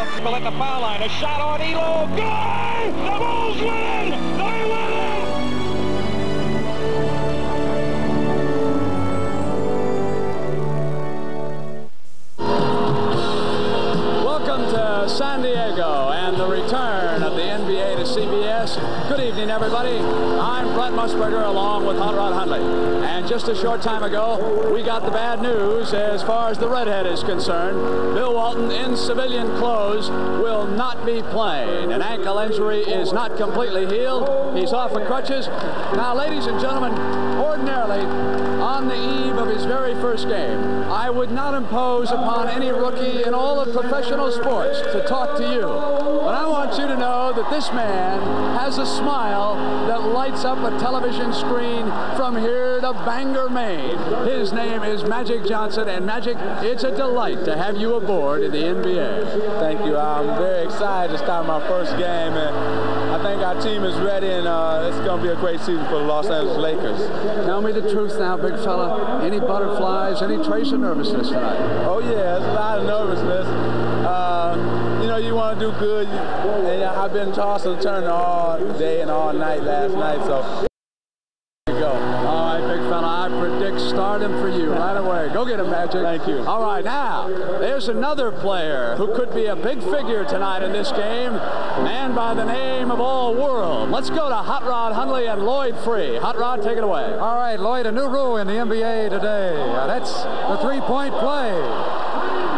out. At the foul line, a shot on Elo. Good! The Bulls win! They win it! Welcome to San Diego and the return of the NBA to CBS. Good evening, everybody. I'm Brent Musburger along with Hot Rod Hundley. And just a short time ago, we got the bad news as far as the redhead is concerned. Bill Walton, in civilian clothes, will not be playing. An ankle injury is not completely healed. He's off of crutches. Now, ladies and gentlemen, ordinarily, on the eve of his very first game, I would not impose upon any rookie in all of professional sports to talk to you. But I want you to know that this man has a smile that lights up a television screen from here to Bangor, Maine. His name is Magic Johnson, and Magic, it's a delight to have you aboard in the NBA. Thank you. I'm very excited to start my first game, and I think our team is ready, and it's going to be a great season for the Los Angeles Lakers. Tell me the truth now, big fella. Any butterflies, any trace of nervousness tonight? Oh, yeah, there's a lot of nervousness. You know, you want to do good, and I've been tossing and turning all day and all night last night, so here you go. All right, big fella, I predict stardom for you right away. Go get him, Magic. Thank you. All right, now, there's another player who could be a big figure tonight in this game, a man by the name of All World. Let's go to Hot Rod Hundley and Lloyd Free. Hot Rod, take it away. All right, Lloyd, a new rule in the NBA today. That's the three-point play.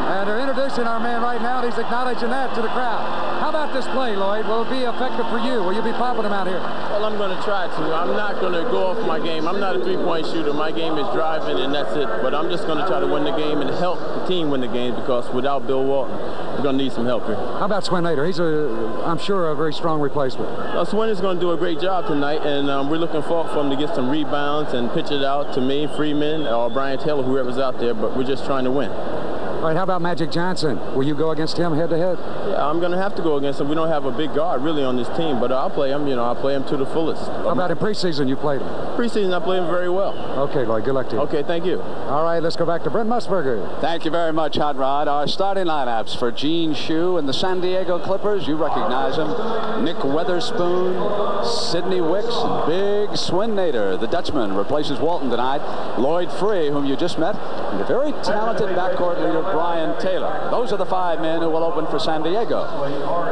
And they're introducing our man right now, and he's acknowledging that to the crowd. How about this play, Lloyd? Will it be effective for you? Will you be popping him out here? Well, I'm going to try to. I'm not going to go off my game. I'm not a three-point shooter. My game is driving, and that's it. But I'm just going to try to win the game and help the team win the game, because without Bill Walton, we're going to need some help here. How about Swin Nader? He's, I'm sure, a very strong replacement. Well, Swin is going to do a great job tonight, and we're looking forward for him to get some rebounds and pitch it out to me, Freeman, or Brian Taylor, whoever's out there, but we're just trying to win. All right, how about Magic Johnson? Will you go against him head-to-head? Yeah, I'm going to have to go against him. We don't have a big guard really on this team, but I'll play him. You know, I'll play him to the fullest. How about in preseason you played him? Preseason, I played him very well. Okay, Lloyd, good luck to you. Okay, thank you. All right, let's go back to Brent Musburger. Thank you very much, Hot Rod. Our starting lineups for Gene Shue and the San Diego Clippers. You recognize him. Nick Weatherspoon, Sidney Wicks, Big Swin Nader. The Dutchman replaces Walton tonight. Lloyd Free, whom you just met, and the very talented backcourt leader, Brian Taylor. Those are the 5 men who will open for San Diego.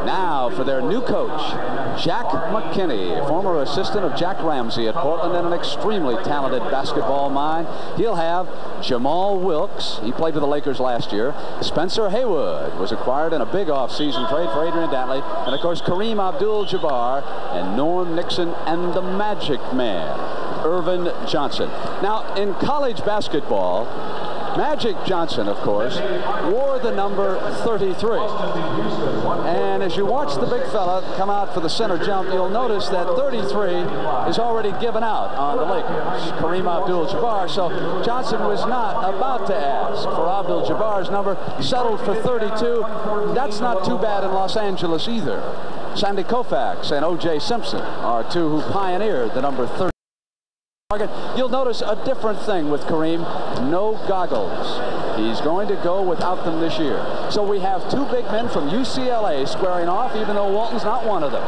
Now for their new coach, Jack McKinney, former assistant of Jack Ramsey at Portland and an extremely talented basketball mind. He'll have Jamal Wilkes. He played for the Lakers last year. Spencer Haywood was acquired in a big off-season trade for Adrian Dantley. And, of course, Kareem Abdul-Jabbar and Norm Nixon and the Magic Man, Irvin Johnson. Now, in college basketball, Magic Johnson, of course, wore the number 33. And as you watch the big fella come out for the center jump, you'll notice that 33 is already given out on the Lakers, Kareem Abdul-Jabbar. So Johnson was not about to ask for Abdul-Jabbar's number, settled for 32. That's not too bad in Los Angeles either. Sandy Koufax and O.J. Simpson are 2 who pioneered the number 30. You'll notice a different thing with Kareem. No goggles. He's going to go without them this year. So we have 2 big men from UCLA squaring off, even though Walton's not one of them.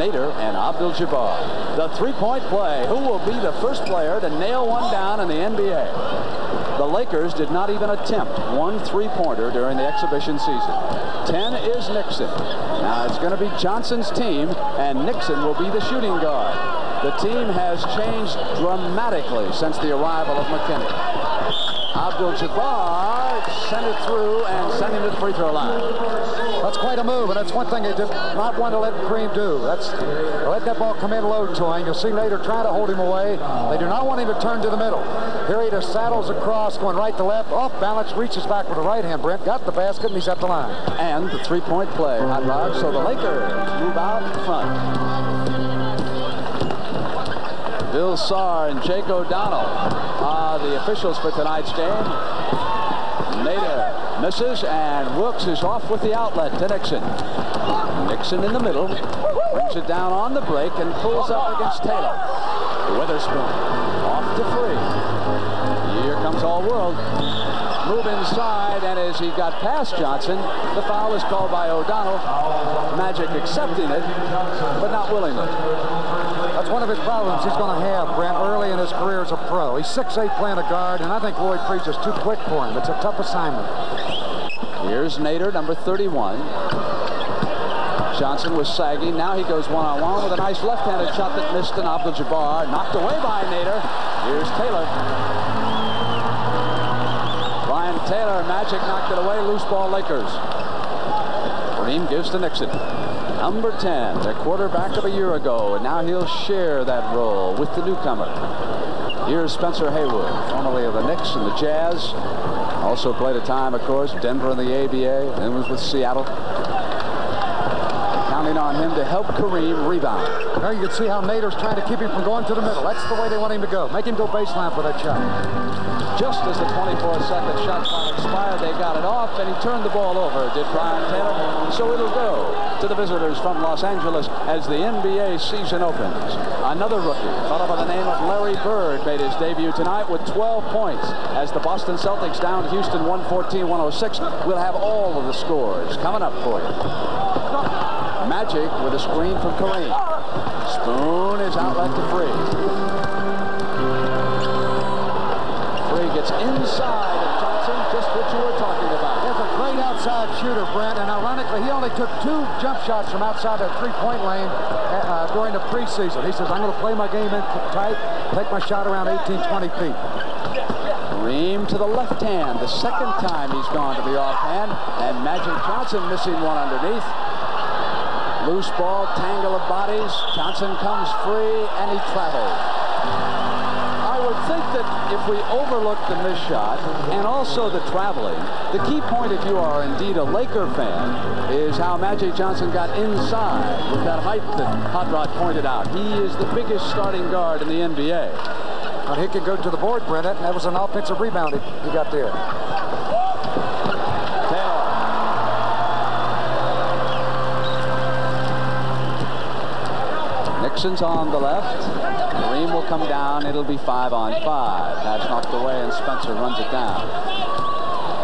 Nader and Abdul-Jabbar. The three-point play. Who will be the first player to nail one down in the NBA? The Lakers did not even attempt 1 three-pointer during the exhibition season. 10 is Nixon. Now it's going to be Johnson's team, and Nixon will be the shooting guard. The team has changed dramatically since the arrival of McKinney. Abdul-Jabbar sent it through and sent him to the free throw line. That's quite a move, and that's one thing they did not want to let Kareem do. That's let that ball come in low to him. You'll see Nader trying to hold him away. They do not want him to turn to the middle. Here he just saddles across, going right to left, off balance, reaches back with the right hand. Brent got the basket, and he's at the line. And the three-point play, Hot Rod. So the Lakers move out in front. Bill Sarr and Jake O'Donnell are the officials for tonight's game. Nader misses, and Wilkes is off with the outlet to Nixon. Nixon in the middle, brings it down on the break and pulls up against Taylor. Witherspoon off to Free. Here comes All World. move inside, and as he got past Johnson, the foul is called by O'Donnell. Magic accepting it, but not willingly. That's one of his problems he's going to have, Brent, early in his career as a pro. He's 6'8", playing a guard, and I think Lloyd Preach is too quick for him. It's a tough assignment. Here's Nader, number 31. Johnson was sagging. Now he goes one-on-one with a nice left-handed shot that missed an Abdul-Jabbar. Knocked away by Nader. Here's Taylor. Brian Taylor, Magic knocked it away. Loose ball, Lakers. Kareem gives to Nixon. Number 10, the quarterback of a year ago, and now he'll share that role with the newcomer. Here's Spencer Haywood, formerly of the Knicks and the Jazz. Also played a time, of course, Denver in the ABA, then was with Seattle. Counting on him to help Kareem rebound. Now you can see how Nader's trying to keep him from going to the middle. That's the way they want him to go. Make him go baseline for that shot. Just as the 24-second shot clock expired, they got it off, and he turned the ball over, did Brian Taylor. So it'll go to the visitors from Los Angeles as the NBA season opens. Another rookie, fellow by the name of Larry Bird, made his debut tonight with 12 points. As the Boston Celtics down Houston 114-106, we'll have all of the scores coming up for you. Magic with a screen from Kareem. Spoon is outlet to Free. Free gets inside of Johnson, just what you were talking about. He's a great outside shooter, Brent, and ironically, he only took 2 jump shots from outside that three-point lane during the preseason. He says, I'm going to play my game in tight, take my shot around 18, 20 feet. Kareem to the left hand, the second time he's gone to the offhand, and Magic Johnson missing one underneath. Loose ball, tangle of bodies. Johnson comes free, and he travels. I would think that if we overlook the missed shot and also the traveling, the key point, if you are indeed a Laker fan, is how Magic Johnson got inside with that height that Hot Rod pointed out. He is the biggest starting guard in the NBA. But he could go to the board, Brent, and that was an offensive rebound he got there. Nixon's on the left. Kareem will come down. It'll be 5-on-5. Pass knocked away, and Spencer runs it down.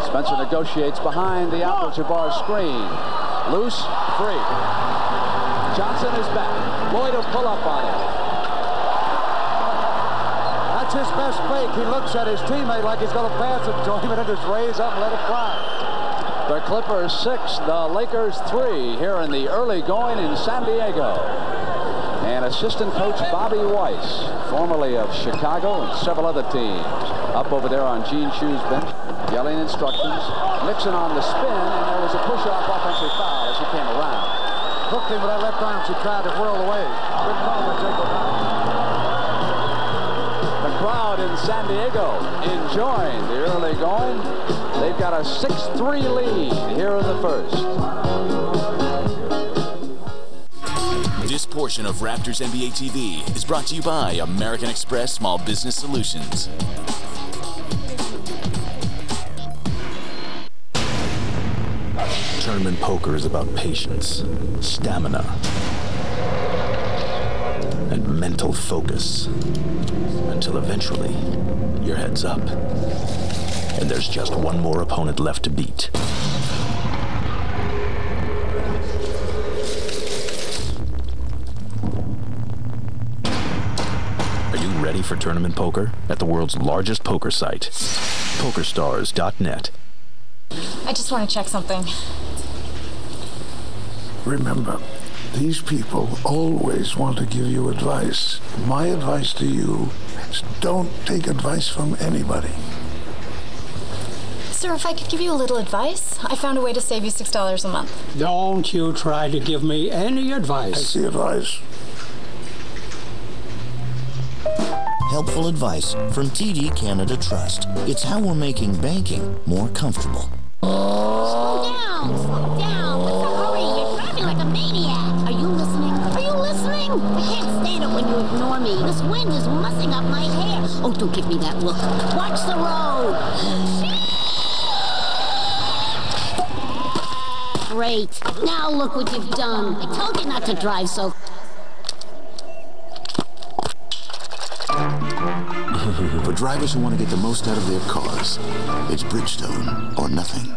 Spencer negotiates behind the Abdul-Jabbar screen. Loose, free. Johnson is back. Lloyd will pull up on it. That's his best fake. He looks at his teammate like he's going to pass it to him and then just raise up and let it fly. The Clippers 6, the Lakers 3 here in the early going in San Diego. And assistant coach Bobby Weiss, formerly of Chicago and several other teams, up over there on Gene Shue's bench, yelling instructions. Nixon on the spin, and there was a push-off offensive foul as he came around. Hooked him with that left arm. She tried to whirl away. Good call by Jake O'Donnell. The crowd in San Diego enjoying the early going. They've got a 6-3 lead here in the first. This portion of Raptors NBA TV is brought to you by American Express Small Business Solutions. Tournament poker is about patience, stamina, and mental focus until eventually your head's up and there's just one more opponent left to beat. Ready for tournament poker at the world's largest poker site, PokerStars.net. I just want to check something. Remember, these people always want to give you advice. My advice to you is don't take advice from anybody. Sir, if I could give you a little advice, I found a way to save you $6 a month. Don't you try to give me any advice. That's the advice. Helpful advice from TD Canada Trust. It's how we're making banking more comfortable. Slow down! Slow down! What's the hurry? You're driving like a maniac! Are you listening? Are you listening? I can't stand it when you ignore me. This wind is mussing up my hair. Oh, don't give me that look. Watch the road! Great. Now look what you've done. I told you not to drive so... For For drivers who want to get the most out of their cars, it's Bridgestone or nothing.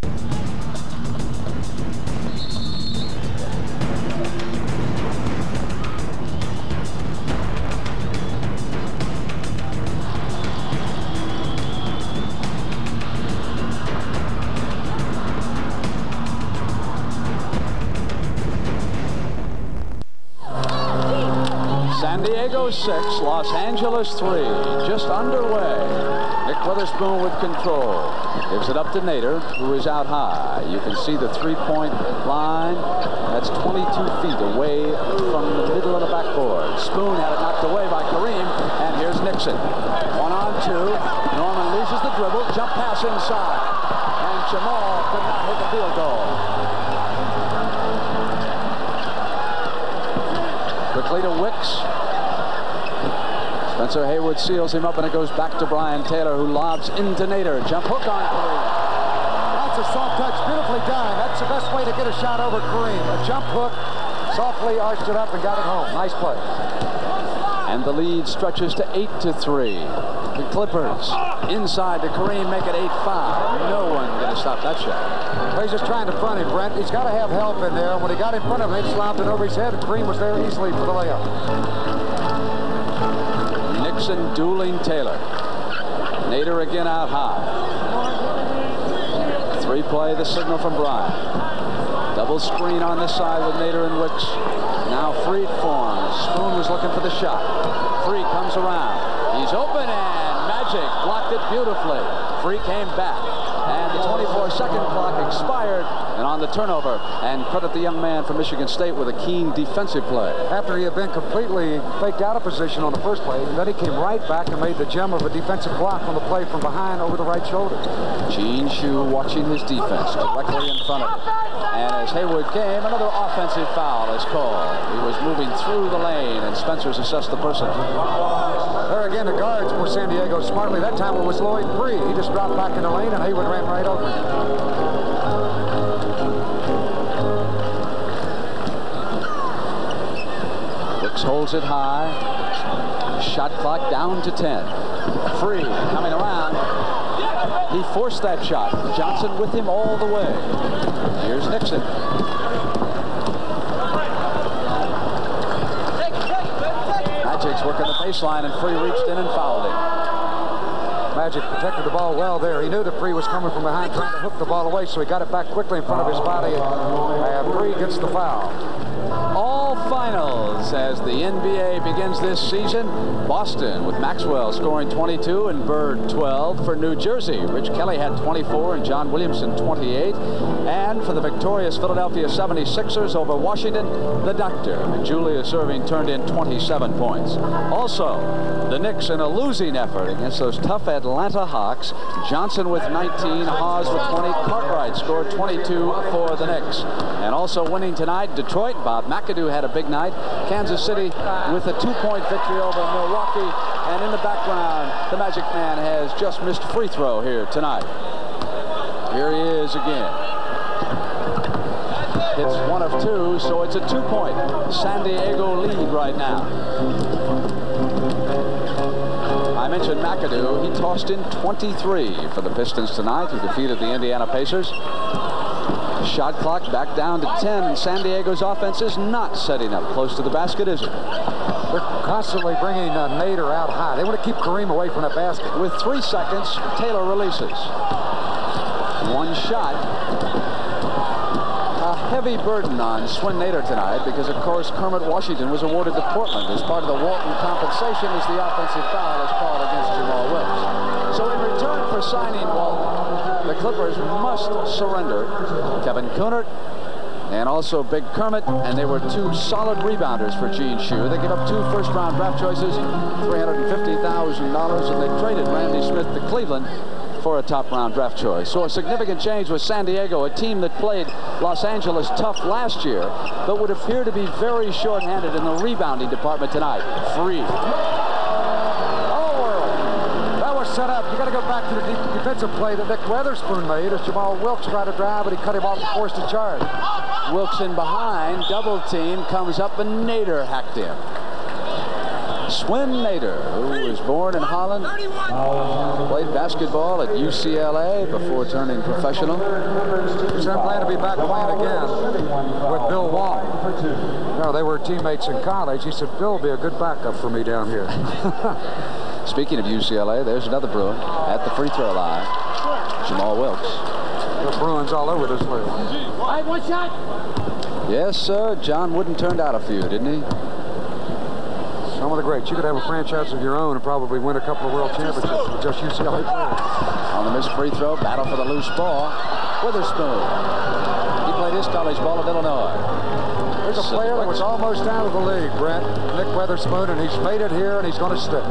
San Diego 6, Los Angeles 3, just underway. Nick Weatherspoon with control. Gives it up to Nader, who is out high. You can see the three-point line. That's 22 feet away from the middle of the backboard. Spoon had it knocked away by Kareem, and here's Nixon. 1-on-2. Norman loses the dribble, jump pass inside. And Jamal could not hit the field goal. Quickly to Wicks. Spencer Haywood seals him up, and it goes back to Brian Taylor, who lobs into Nader. Jump hook on Kareem. That's a soft touch, beautifully done. That's the best way to get a shot over Kareem. A jump hook, softly arched it up and got it home. Nice play. And the lead stretches to 8-3. The Clippers inside to Kareem, make it 8-5. No one going to stop that shot. Well, he's just trying to front him, Brent. He's got to have help in there. When he got in front of him, he slammed it over his head, and Kareem was there easily for the layup. Nixon dueling Taylor. Nader again out high. Three-play, the signal from Bryant. Double screen on this side with Nader and Wicks. Now Freed forms. Spoon was looking for the shot. Freed comes around. He's open, and Magic blocked it beautifully. Free came back, and the 24-second clock expired, and on the turnover, and credit the young man from Michigan State with a keen defensive play. After he had been completely faked out of position on the first play, and then he came right back and made the gem of a defensive block on the play from behind over the right shoulder. Gene Shue watching his defense directly in front of him. And as Haywood came, another offensive foul is called. He was moving through the lane, and Spencer's assessed the person. There again, the guards for San Diego smartly. That time it was Lloyd Free. He just dropped back in the lane, and Haywood ran right over him. Wicks holds it high. Shot clock down to 10. Free coming around. He forced that shot. Johnson with him all the way. Here's Nixon. Magic's working the baseline, and Free reached in and fouled him. Magic protected the ball well there. He knew that Free was coming from behind trying to hook the ball away, so he got it back quickly in front of his body, and Free gets the foul. All finals as the NBA begins this season. Boston with Maxwell scoring 22 and Bird 12 for New Jersey. Rich Kelly had 24 and John Williamson 28. And for the victorious Philadelphia 76ers over Washington, the Doctor and Julius Erving turned in 27 points. Also, the Knicks in a losing effort against those tough Atlanta Hawks. Johnson with 19, Hawes with 20. Cartwright scored 22 for the Knicks. And also winning tonight, Detroit. Bob McAdoo had a big night. Kansas City with a 2-point victory over Milwaukee. And in the background, the Magic Man has just missed a free throw here tonight. Here he is again. Hits one of two, so it's a 2-point San Diego lead right now. I mentioned McAdoo. He tossed in 23 for the Pistons tonight, who defeated the Indiana Pacers. Shot clock back down to 10, and San Diego's offense is not setting up close to the basket, is it? They're constantly bringing Nader out high. They want to keep Kareem away from that basket. With 3 seconds, Taylor releases. One shot. A heavy burden on Swin Nader tonight because, of course, Kermit Washington was awarded to Portland as part of the Walton compensation as the offensive foul is called against Jamal Wilkes. So in return for signing Walton, the Clippers must surrender Kevin Kunert and also Big Kermit, and they were 2 solid rebounders for Gene Shue. They gave up 2 first-round draft choices, $350,000, and they traded Randy Smith to Cleveland for a top-round draft choice. So a significant change with San Diego, a team that played Los Angeles tough last year, but would appear to be very short-handed in the rebounding department tonight. Free. Set up. You got to go back to the defensive play that Nick Weatherspoon made as Jamal Wilkes tried to drive, but he cut him off and forced a charge. Wilkes in behind, double team, comes up, and Nader hacked him. Swin Nader, who was born in Holland, played basketball at UCLA before turning professional. So I'm glad to be back playing again with Bill Walton. No, they were teammates in college. He said, Bill will be a good backup for me down here. Speaking of UCLA, there's another Bruin at the free throw line. Jamal Wilkes. The Bruins all over this league. All right, one shot. Yes, sir. John Wooden turned out a few, didn't he? Some of the greats. You could have a franchise of your own and probably win a couple of world championships with just UCLA players. On the missed free throw, battle for the loose ball. Witherspoon. He played his college ball at Illinois. There's a player that was almost out of the league, Brent. Nick Witherspoon, and he's made it here, and he's going to stick.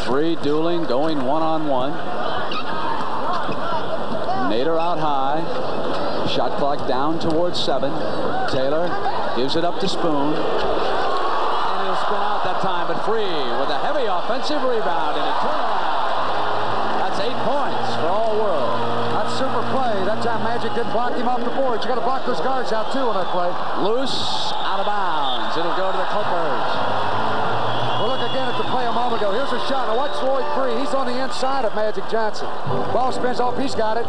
Free dueling, going one-on-one. Nader out high. Shot clock down towards 7. Taylor gives it up to Spoon. And he'll spin out that time, but free with a heavy offensive rebound and a turnaround. That's 8 points for all world. That's super play. That time Magic didn't block him off the board. You got to block those guards out too on that play. Loose, out of bounds. It'll go to the Clippers. We'll look again at the play a moment ago. Here's a shot. Now watch Lloyd Free. He's on the inside of Magic Johnson. Ball spins off. He's got it.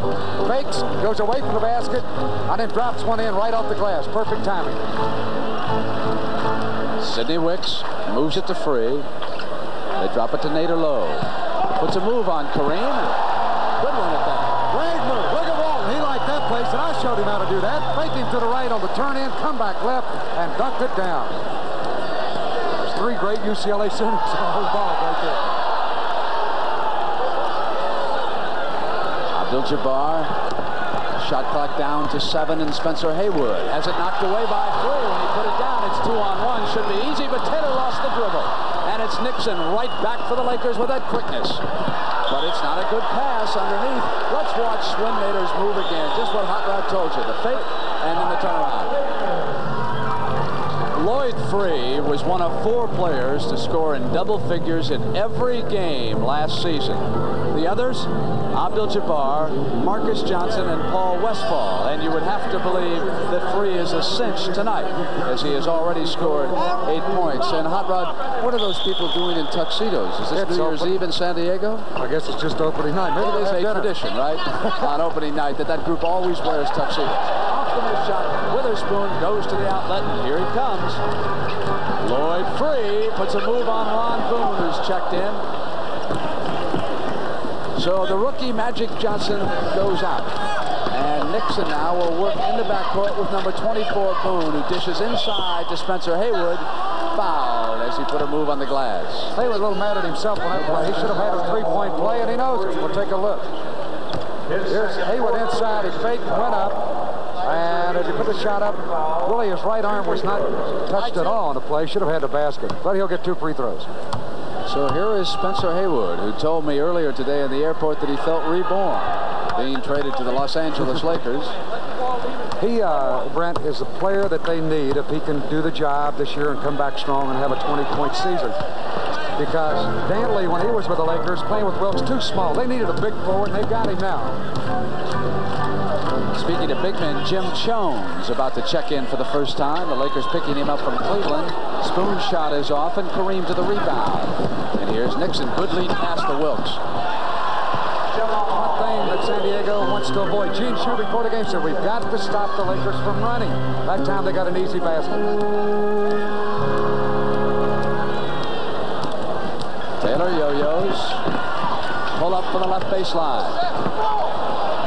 Fakes, goes away from the basket, and then drops one in right off the glass. Perfect timing. Sidney Wicks moves it to Free. They drop it to Nader low. Puts a move on Kareem. Good one at that. Great move. Look at Walton. He liked that place, and I showed him how to do that. Fake him to the right on the turn in, come back left, and dunked it down. There's 3 great UCLA centers on the whole ball right there. Abdul-Jabbar. Shot clock down to 7, and Spencer Haywood has it knocked away by Free. When he put it down, it's 2-on-1. Should be easy, but Taylor lost the dribble. And it's Nixon right back for the Lakers with that quickness. But it's not a good pass underneath. Let's watch Swin Nader's move again. Just what Hot Rod told you. The fake and then the turnaround. Lloyd Free was one of 4 players to score in double figures in every game last season. The others, Abdul-Jabbar, Marcus Johnson, and Paul Westphal. And you would have to believe that Free is a cinch tonight, as he has already scored 8 points. And Hot Rod, what are those people doing in tuxedos? Is this New Year's Eve in San Diego? I guess it's just opening night. Maybe it is a tradition, right? On opening night, that group always wears tuxedos. Off the missed shot, Witherspoon goes to the outlet, and here he comes. Lloyd Free puts a move on Ron Boone, who's checked in. So the rookie Magic Johnson goes out. And Nixon now will work in the backcourt with number 24 Boone, who dishes inside to Spencer Haywood. Fouled as he put a move on the glass. Haywood a little mad at himself on that play. He should have had a 3-point play, and he knows it. We'll take a look. Here's Haywood inside. He faked, went up. And as he put the shot up, really his right arm was not touched at all on the play. Should have had the basket. But he'll get 2 free throws. So here is Spencer Haywood, who told me earlier today in the airport that he felt reborn, being traded to the Los Angeles Lakers. He, Brent, is a player that they need if he can do the job this year and come back strong and have a 20-point season. Because Dantley, when he was with the Lakers, playing with Wilkes, too small. They needed a big forward, and they've got him now. Speaking of big men, Jim Chones about to check in for the first time. The Lakers picking him up from Cleveland. Spoon shot is off, and Kareem to the rebound. And here's Nixon. Good lead pass to Wilkes. One thing that San Diego wants to avoid. Gene Shue before the game said, we've got to stop the Lakers from running. That time they got an easy basket. Taylor yo-yos. Pull up for the left baseline.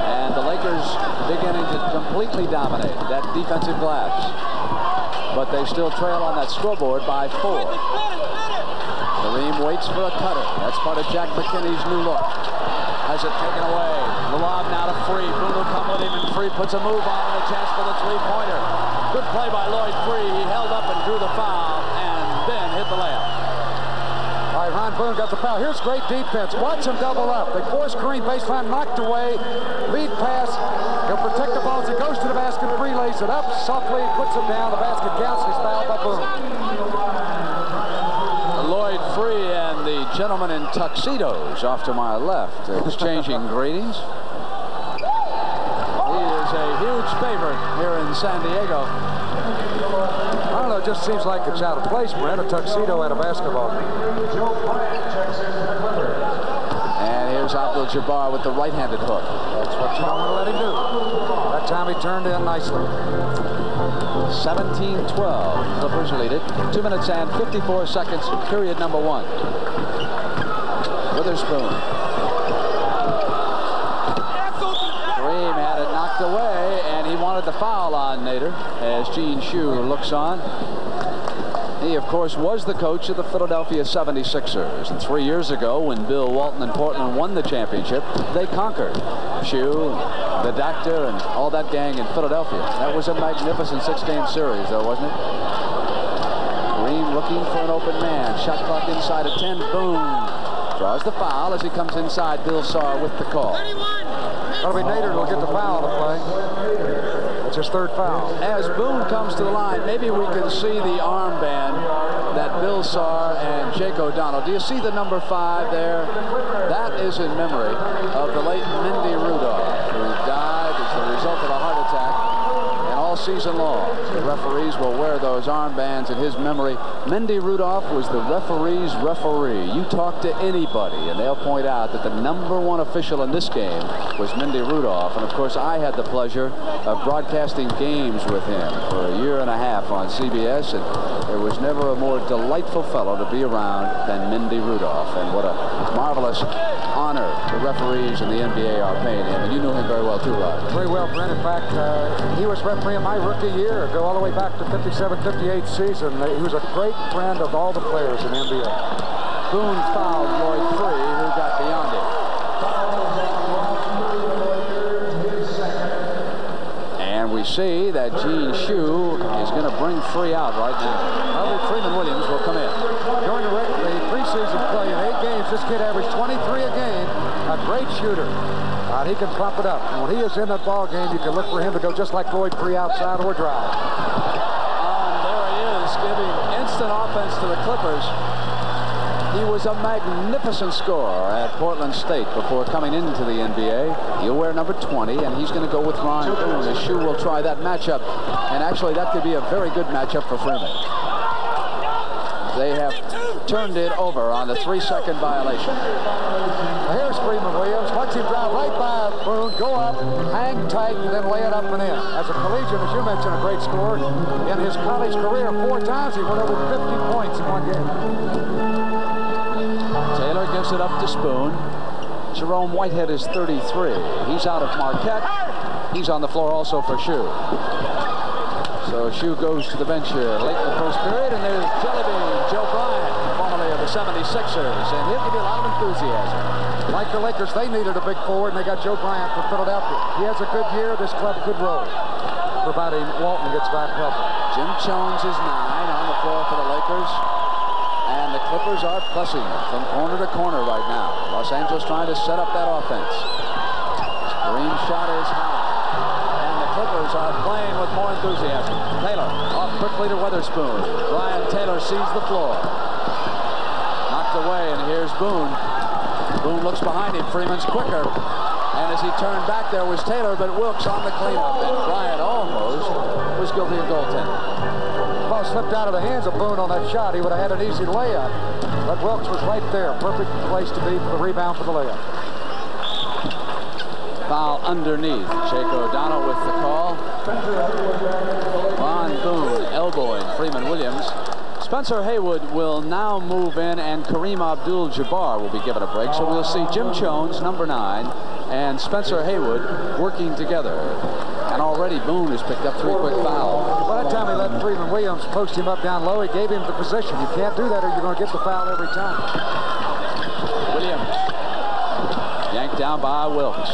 And the Lakers beginning to completely dominate that defensive glass. But they still trail on that scoreboard by 4. Kareem waits for a cutter. That's part of Jack McKinney's new look. Has it taken away. The lob now to Free. Boone will come with him, and Free puts a move on and a chance for the 3-pointer. Good play by Lloyd Free. He held up and drew the foul and then hit the layup. All right, Ron Boone got the foul. Here's great defense. Watch him double up. They force Kareem baseline, knocked away. Lead pass. He'll protect the ball as he goes to the basket. Free lays it up softly, puts it down. The basket counts. He's fouled by Boone. Lloyd Free and the gentleman in tuxedos off to my left, exchanging greetings. He is a huge favorite here in San Diego. I don't know, just seems like it's out of place, Brent, a tuxedo at a basketball game. And here's Abdul-Jabbar with the right-handed hook. That's what you don't want to let him do. That time he turned in nicely. 17-12. Clippers lead it. 2 minutes and 54 seconds, period number 1. Witherspoon. Kareem had it knocked away, and he wanted the foul on Nader as Gene Shue looks on. He, of course, was the coach of the Philadelphia 76ers. And 3 years ago, when Bill Walton and Portland won the championship, they conquered. Shue, the Doctor, and all that gang in Philadelphia. That was a magnificent 6-game series, though, wasn't it? Kareem looking for an open man. Shot clock inside of 10. Boom. Draws the foul as he comes inside. Bill Saar with the call. That'll be Nader who'll get the foul to play. That's his 3rd foul. As Boone comes to the line, maybe we can see the armband that Bill Saar and Jake O'Donnell. Do you see the number 5 there? That is in memory of the late Mindy Rudolph, who died as the result of a heart attack. And all season long, the referees will wear those armbands in his memory. Mindy Rudolph was the referee's referee. You talk to anybody, and they'll point out that the number 1 official in this game was Mindy Rudolph. And, of course, I had the pleasure of broadcasting games with him for a year and a half on CBS, and there was never a more delightful fellow to be around than Mindy Rudolph. And what a marvelous honor the referees in the NBA are paying him. And you knew him very well, too, Rod. Very well, Brent. In fact, he was refereeing my rookie year, go all the way back to 57-58 season. He was a great friend of all the players in the NBA. Boone fouled Lloyd Free, who got beyond it. And we see that Gene Shue is going to bring Free out right now. Albert Freeman Williams will come in. During the preseason play in 8 games, this kid averaged 23 a game. A great shooter. He can pump it up. And when he is in that ball game, you can look for him to go just like Lloyd Free outside or drive. There he is, giving instant offense to the Clippers. He was a magnificent scorer at Portland State before coming into the NBA. He'll wear number 20, and he's going to go with Ron Boone. As Shue will try that matchup. And actually, that could be a very good matchup for Freeman. They have turned it over on the 3-second violation. Here's Freeman Williams. Watch him drive right by Boone, go up, hang tight, and then lay it up and in. As a collegiate, as you mentioned, a great scorer. In his college career, 4 times he went over 50 points in one game. Taylor gives it up to Spoon. Jerome Whitehead is 33. He's out of Marquette. He's on the floor also for Shue. So Shue goes to the bench here late in the first period, and there's Jellybean Joe Bryant, formerly of the 76ers, and he'll give you a lot of enthusiasm. Like the Lakers, they needed a big forward, and they got Joe Bryant from Philadelphia. He has a good year. This club could roll, providing Walton gets back healthy. Jim Jones is 9 on the floor for the Lakers, and the Clippers are pressing from corner to corner right now. Los Angeles trying to set up that offense. Green shot is high. Clippers are playing with more enthusiasm. Taylor off quickly to Witherspoon. Brian Taylor sees the floor. Knocked away, and here's Boone. Boone looks behind him. Freeman's quicker. And as he turned back, there was Taylor, but Wilkes on the cleanup. And Bryant almost was guilty of goaltending. Ball slipped out of the hands of Boone on that shot. He would have had an easy layup. But Wilkes was right there. Perfect place to be for the rebound for the layup. Foul underneath. Jake O'Donnell with the call. Ron Boone elbowing Freeman Williams. Spencer Haywood will now move in, and Kareem Abdul-Jabbar will be given a break. So we'll see Jim Jones, number 9, and Spencer Haywood working together. And already Boone has picked up 3 quick fouls. By that time he let Freeman Williams post him up down low. He gave him the position. You can't do that or you're going to get the foul every time. Williams yanked down by Wilkes.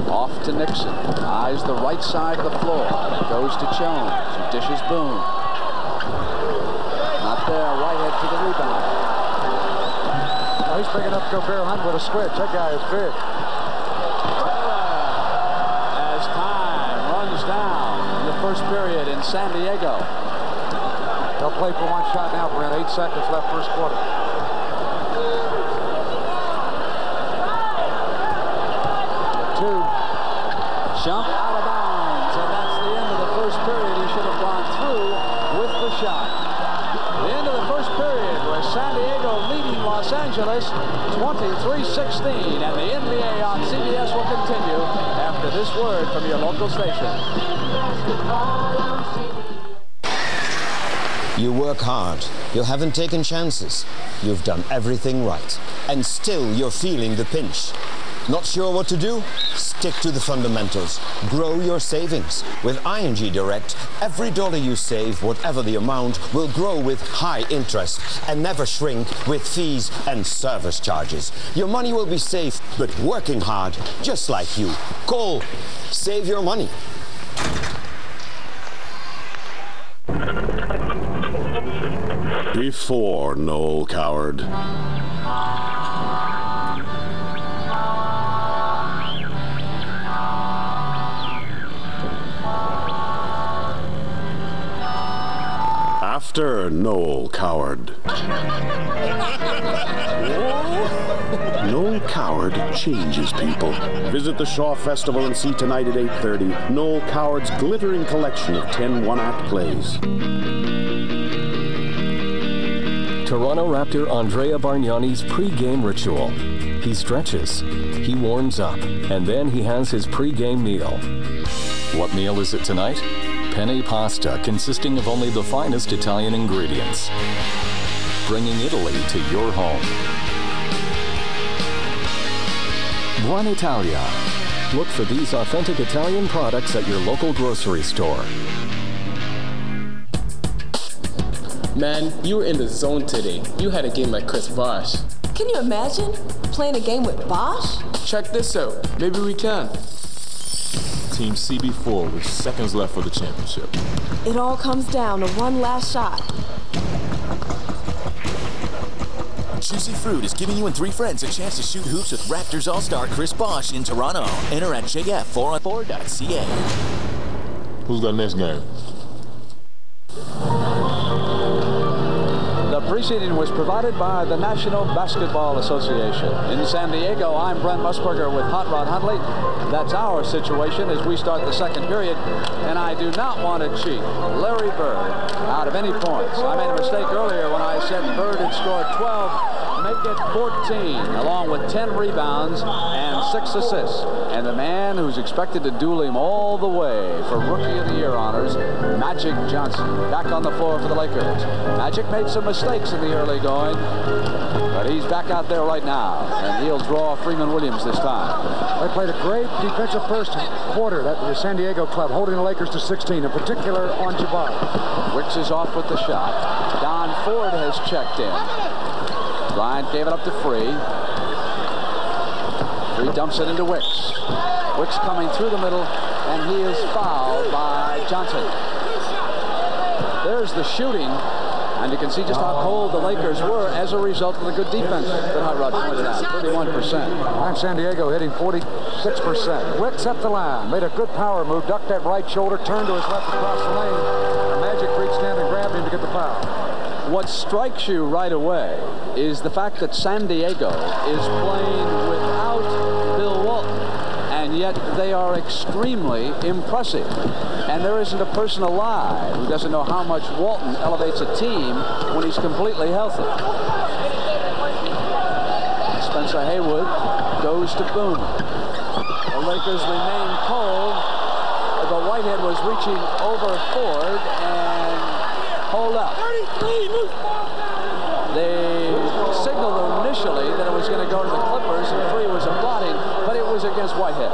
Off to Nixon. Eyes the right side of the floor. Goes to Jones. He dishes Boone. Not there. Whitehead to the rebound. Oh, he's big enough to go bare hunt with a switch. That guy is big. As time runs down in the first period in San Diego. They'll play for one shot now, Brent. 8 seconds left first quarter. Jump out of bounds, and that's the end of the first period. He should have gone through with the shot. Los Angeles 23-16, and the NBA on CBS will continue after this word from your local station. You work hard. You haven't taken chances. You've done everything right. And still you're feeling the pinch. Not sure what to do? Stick to the fundamentals. Grow your savings. With ING Direct, every dollar you save, whatever the amount, will grow with high interest and never shrink with fees and service charges. Your money will be safe, but working hard, just like you. Call. Save your money. Before Noel Coward. After Noel Coward. Noel Coward changes people. Visit the Shaw Festival and see tonight at 8:30 Noel Coward's glittering collection of 10 one-act plays. Toronto Raptor Andrea Bargnani's pre-game ritual. He stretches, he warms up, and then he has his pre-game meal. What meal is it tonight? Penne pasta consisting of only the finest Italian ingredients. Bringing Italy to your home. Buon Italia. Look for these authentic Italian products at your local grocery store. Man, you were in the zone today. You had a game like Chris Bosh. Can you imagine playing a game with Bosh? Check this out. Maybe we can. Team CB4 with seconds left for the championship. It all comes down to one last shot. Juicy Fruit is giving you and 3 friends a chance to shoot hoops with Raptors All-Star Chris Bosh in Toronto. Enter at jf4on4.ca. Who's got next game? The preceding was provided by the National Basketball Association. In San Diego, I'm Brent Musburger with Hot Rod Huntley. That's our situation as we start the second period, and I do not want to cheat Larry Bird out of any points. I made a mistake earlier when I said Bird had scored 12. Make it 14, along with 10 rebounds and 6 assists. And the man who's expected to duel him all the way for Rookie of the Year honors, Magic Johnson, back on the floor for the Lakers. Magic made some mistakes in the early going, but he's back out there right now, and he'll draw Freeman Williams this time. They played a great defensive first quarter, that the San Diego club, holding the Lakers to 16, in particular on Jabari. Wicks is off with the shot. Don Ford has checked in. Bryant gave it up to Free. Free dumps it into Wicks. Wicks coming through the middle, and he is fouled by Johnson. There's the shooting, and you can see just how cold the Lakers were as a result of the good defense that Hot Rod pointed out, 31%. I'm San Diego hitting 46%. Wicks up the line, made a good power move, ducked that right shoulder, turned to his left across the lane. The Magic reached in and grabbed him to get the foul. What strikes you right away is the fact that San Diego is playing without Bill Walton, and yet they are extremely impressive. And there isn't a person alive who doesn't know how much Walton elevates a team when he's completely healthy. Spencer Haywood goes to Boone. The Lakers remain cold. The Whitehead was reaching over Ford and hold up. They signaled initially that it was going to go to the Clippers, and Free was applauding, but it was against Whitehead.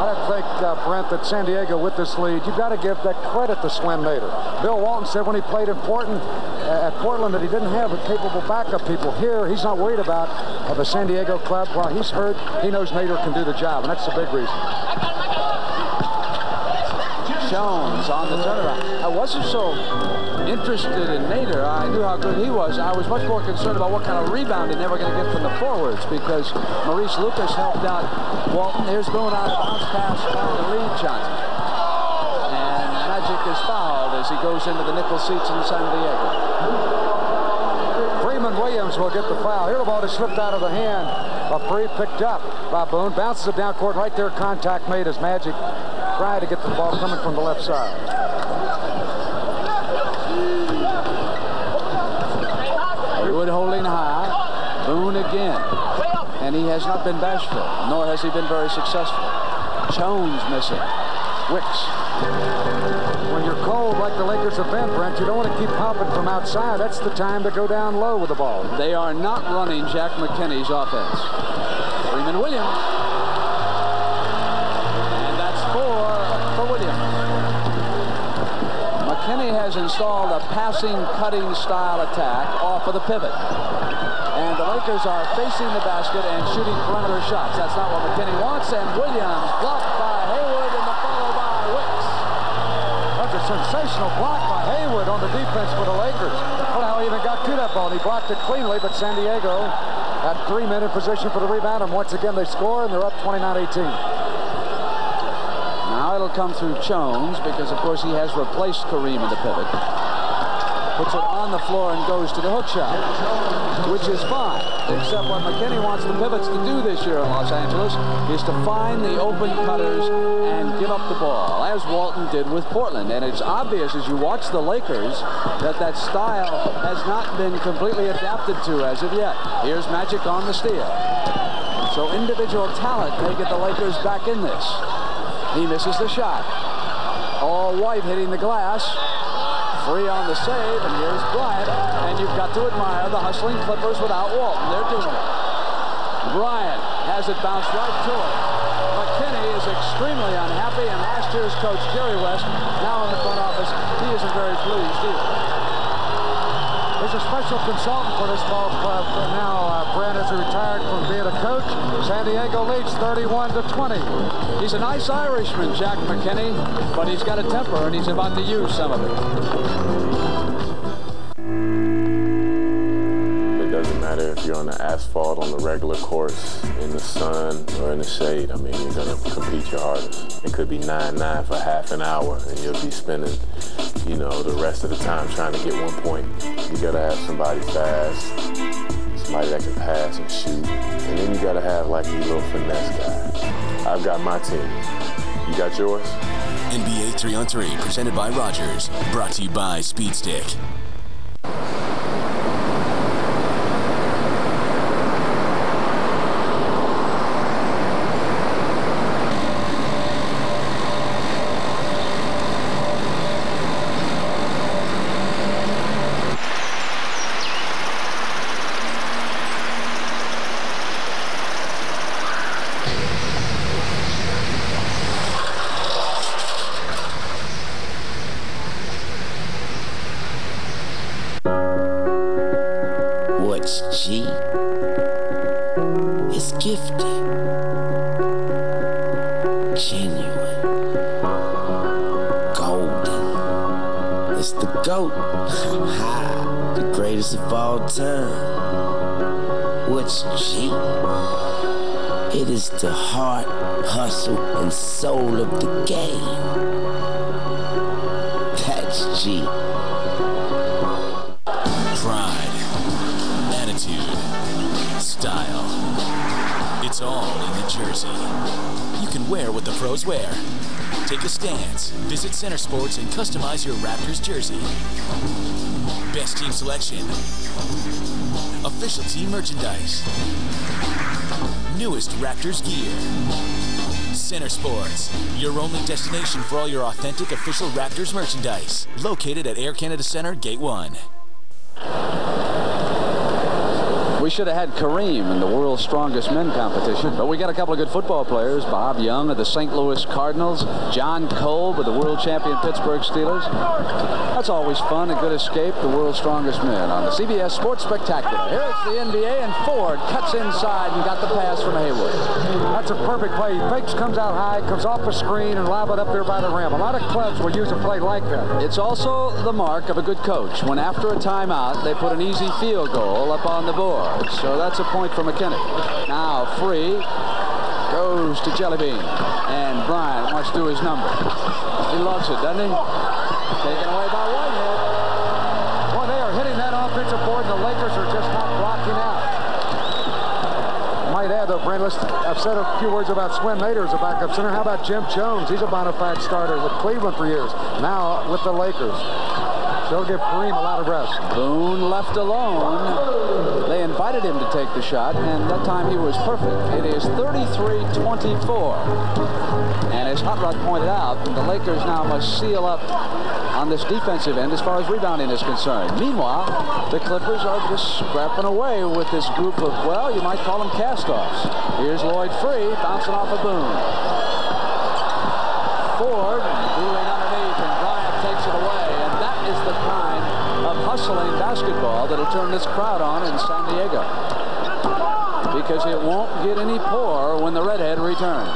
I think, Brent, that San Diego with this lead, you've got to give that credit to Swen Nader. Bill Walton said when he played at Portland that he didn't have a capable backup people. Here, he's not worried about the San Diego club. While he's hurt, he knows Nader can do the job, and that's the big reason. Jones on the turnaround. I wasn't so interested in Nader. I knew how good he was. I was much more concerned about what kind of rebound he's never going to get from the forwards, because Maurice Lucas helped out Walton. Here's Boone on a bounce pass trying to lead Johnson. And Magic is fouled as he goes into the nickel seats in San Diego. Freeman Williams will get the foul. Here the ball just slipped out of the hand of Free, picked up by Boone. Bounces it down court. Right there, contact made as Magic tried to get the ball coming from the left side. Haywood holding high. again. And he has not been bashful, nor has he been very successful. Jones missing. Wicks. When you're cold like the Lakers have been, Brent, you don't want to keep popping from outside. That's the time to go down low with the ball. They are not running Jack McKinney's offense. Freeman Williams. And that's four for Williams. McKinney has installed a passing, cutting style attack off of the pivot. And the Lakers are facing the basket and shooting perimeter shots. That's not what McKinney wants. And Williams blocked by Hayward and the follow by Wicks. That's a sensational block by Hayward on the defense for the Lakers. Well, how he even got to that ball. He blocked it cleanly, but San Diego had 3 men in position for the rebound, and once again they score, and they're up 29-18. Now it'll come through Jones because, of course, he has replaced Kareem in the pivot. Puts it on the floor and goes to the hook shot, which is fine, except what McKinney wants the pivots to do this year in Los Angeles is to find the open cutters and give up the ball, as Walton did with Portland. And it's obvious as you watch the Lakers that that style has not been completely adapted to as of yet. Here's Magic on the steal. So individual talent may get the Lakers back in this. He misses the shot. All White hitting the glass. Free on the save, and here's Bryant. And you've got to admire the hustling Clippers without Walton. They're doing it. Bryant has it bounced right to him. McKinney is extremely unhappy, and last year's coach, Jerry West, now in the front office, he isn't very pleased either. He's a special consultant for this ball club. Now, Brent is retired from being a coach. San Diego leads 31-20. He's a nice Irishman, Jack McKinney, but he's got a temper, and he's about to use some of it. It doesn't matter if you're on the asphalt, on the regular course, in the sun, or in the shade. I mean, you're going to compete your hardest. It could be 9-9 for half an hour, and you'll be spending, you know, the rest of the time trying to get 1 point. You got to have somebody fast, somebody that can pass and shoot, and then you got to have like a little finesse guy. I've got my team. You got yours? NBA 3-on-3, presented by Rogers, brought to you by Speed Stick. G is gifted, genuine, golden. It's the GOAT, the greatest of all time. What's G? It is the heart, hustle, and soul of the game. That's G. Style. It's all in the jersey. You can wear what the pros wear. Take a stance, visit Center Sports, and customize your Raptors jersey. Best team selection. Official team merchandise. Newest Raptors gear. Center Sports, your only destination for all your authentic official Raptors merchandise. Located at Air Canada Center, Gate 1. We should have had Kareem in the world's strongest men competition, but we got a couple of good football players. Bob Young of the St. Louis Cardinals, John Kolb of the world champion Pittsburgh Steelers. That's always fun, a good escape, the world's strongest men on the CBS Sports Spectacular. Here it's the NBA, and Ford cuts inside and got the pass from Hayward. That's a perfect play. He fakes, comes out high, comes off the screen, and lob it up there by the rim. A lot of clubs will use a play like that. It's also the mark of a good coach when after a timeout they put an easy field goal up on the board. So that's a point for McKinney. Now free, goes to Jellybean, and Bryant wants to do his number. He loves it, doesn't he? Taken away by Whitehead. Boy, they are hitting that offensive board, and the Lakers are just not blocking out. I might add, though, Brent, I've said a few words about Swin Nader as a backup center. How about Jim Jones? He's a bona fide starter with Cleveland for years. Now with the Lakers. They'll give Kareem a lot of rest. Boone left alone. They invited invited him to take the shot, and that time he was perfect. It is 33-24. And as Hot Rod pointed out, the Lakers now must seal up on this defensive end as far as rebounding is concerned. Meanwhile, the Clippers are just scrapping away with this group of, well, you might call them cast-offs. Here's Lloyd Free bouncing off of Boone. Ford dueling underneath, and Bryant takes it away. And that is the kind of hustling basketball that'll turn this crowd on in San Diego. Because it won't get any poorer when the redhead returns.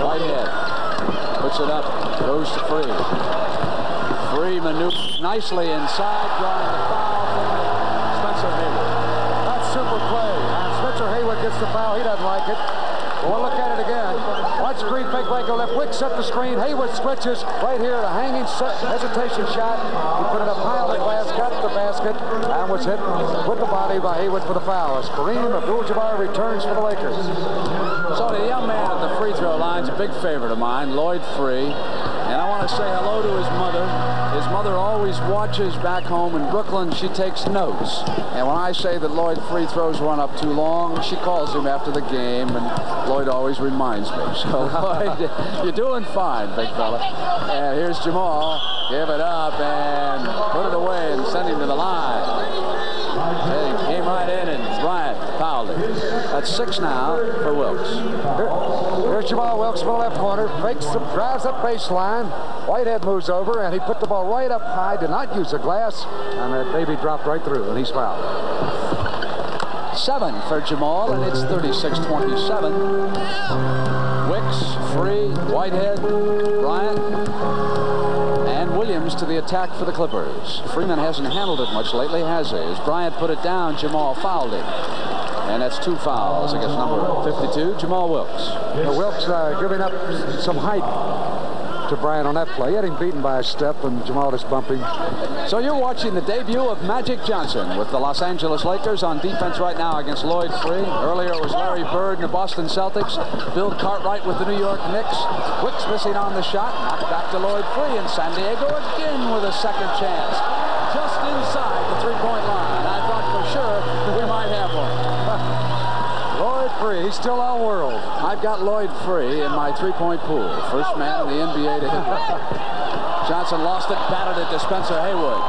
Whitehead puts it up, goes to Free. Free maneuvers nicely inside, drawing the foul from Spencer Haywood. That's super play. And Spencer Haywood gets the foul. He doesn't like it. We'll look at it again. Watch Green fake right go left. Wicks set the screen. Haywood switches right here. A hanging hesitation shot. He put it up high on the glass, got the basket, and was hit with the body by Haywood for the foul. As Kareem Abdul-Jabbar returns for the Lakers. So the young man at the free throw line is a big favorite of mine, Lloyd Free. And I want to say hello to his mother. His mother always watches back home in Brooklyn. She takes notes. And when I say that Lloyd Free throws one up too long, she calls him after the game, and Lloyd always reminds me. So, Lloyd, you're doing fine, big fella. And here's Jamal. Give it up and put it away and send him to the line. He came right in, and Bryant fouled him. That's 6 now for Wilkes. Here's Jamal Wilkes from the left corner. Fakes, drives up baseline. Whitehead moves over, and he put the ball right up high. Did not use the glass, and that baby dropped right through, and he's fouled. 7 for Jamal, and it's 36-27. Wicks, Free, Whitehead, Bryant, and Williams to the attack for the Clippers. Freeman hasn't handled it much lately, has he? As Bryant put it down, Jamal fouled him. And that's 2 fouls against number 52, Jamal Wilkes. Wilkes giving up some height to Bryant on that play. He had him beaten by a step, and Jamal just bumped him. So you're watching the debut of Magic Johnson with the Los Angeles Lakers on defense right now against Lloyd Free. Earlier it was Larry Bird and the Boston Celtics. Bill Cartwright with the New York Knicks. Wicks missing on the shot. Knocked back to Lloyd Free, and San Diego again with a second chance. Just inside the three-point line. I thought for sure we might have one. Lloyd Free, he's still our world. I've got Lloyd Free in my three-point pool. First man in the NBA to hit that. Johnson lost it, batted it to Spencer Haywood.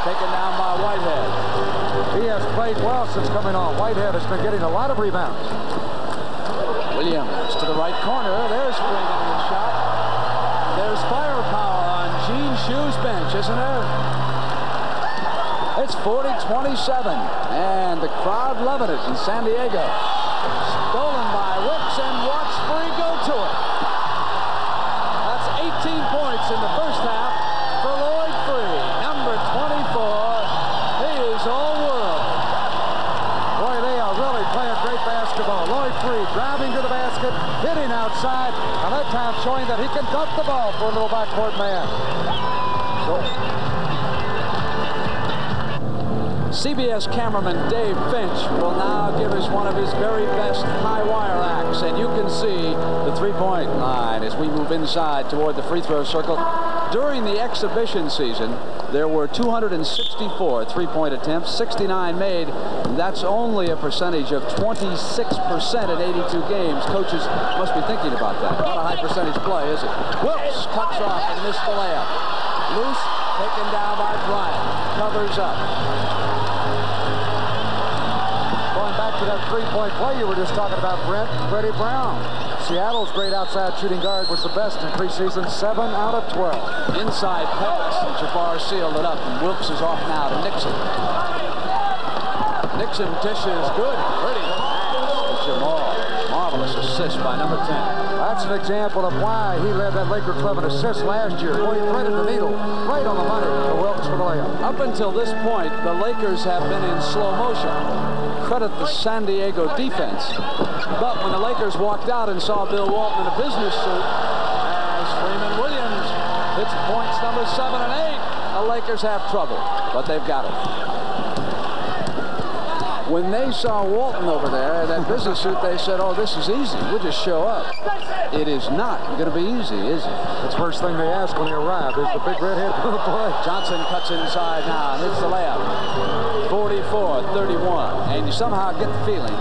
Taken down by Whitehead. He has played well since coming on. Whitehead has been getting a lot of rebounds. Williams to the right corner. There's Freeman in the shot. There's firepower on Gene Shue's bench, isn't there? It's 40-27, and the crowd loving it in San Diego. Stolen by Wicks, and watch Free go to it. That's 18 points in the first half for Lloyd Free. Number 24, he is all world. Boy, they are really playing great basketball. Lloyd Free driving to the basket, hitting outside, and that time showing that he can dump the ball for a little backcourt man. CBS cameraman Dave Finch will now give us one of his very best high wire acts, and you can see the three-point line as we move inside toward the free throw circle. During the exhibition season, there were 264 three-point attempts, 69 made. That's only a percentage of 26% in 82 games. Coaches must be thinking about that. Not a high percentage play, is it? Wilkes cuts off and missed the layup. Loose, taken down by Bryant. Covers up. To that three-point play you were just talking about, Brent, Freddie Brown. Seattle's great outside shooting guard was the best in preseason, 7 out of 12. Inside pass, and Jabbar sealed it up, and Wilkes is off now to Nixon. Nixon dishes good, pretty good pass to Jamal. Marvelous assist by number 10. That's an example of why he led that Laker club in assists last year. Boy, he threaded the needle right on the money for Wilkes for the layup. Up until this point, the Lakers have been in slow motion. Credit the San Diego defense. But when the Lakers walked out and saw Bill Walton in a business suit, as Freeman Williams hits points number 7 and 8, the Lakers have trouble, but they've got it. When they saw Walton over there in that business suit, they said, oh, this is easy. We'll just show up. It is not going to be easy, is it? That's the first thing they ask when they arrive. Is the big redhead going to play? Johnson cuts inside now and hits the layup. 44-31. And you somehow get the feeling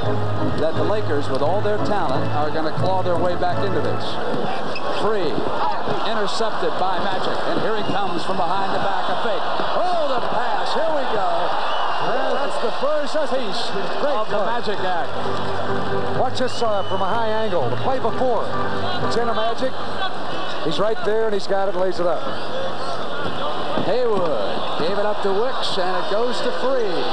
that the Lakers, with all their talent, are going to claw their way back into this. Free, intercepted by Magic. And here he comes from behind the back, a fake. Oh, the pass. Here we go. That's the first piece of the Magic act. Watch this from a high angle. The play before. It's in a Magic. He's right there, and he's got it, lays it up. Haywood gave it up to Wicks, and it goes to Free.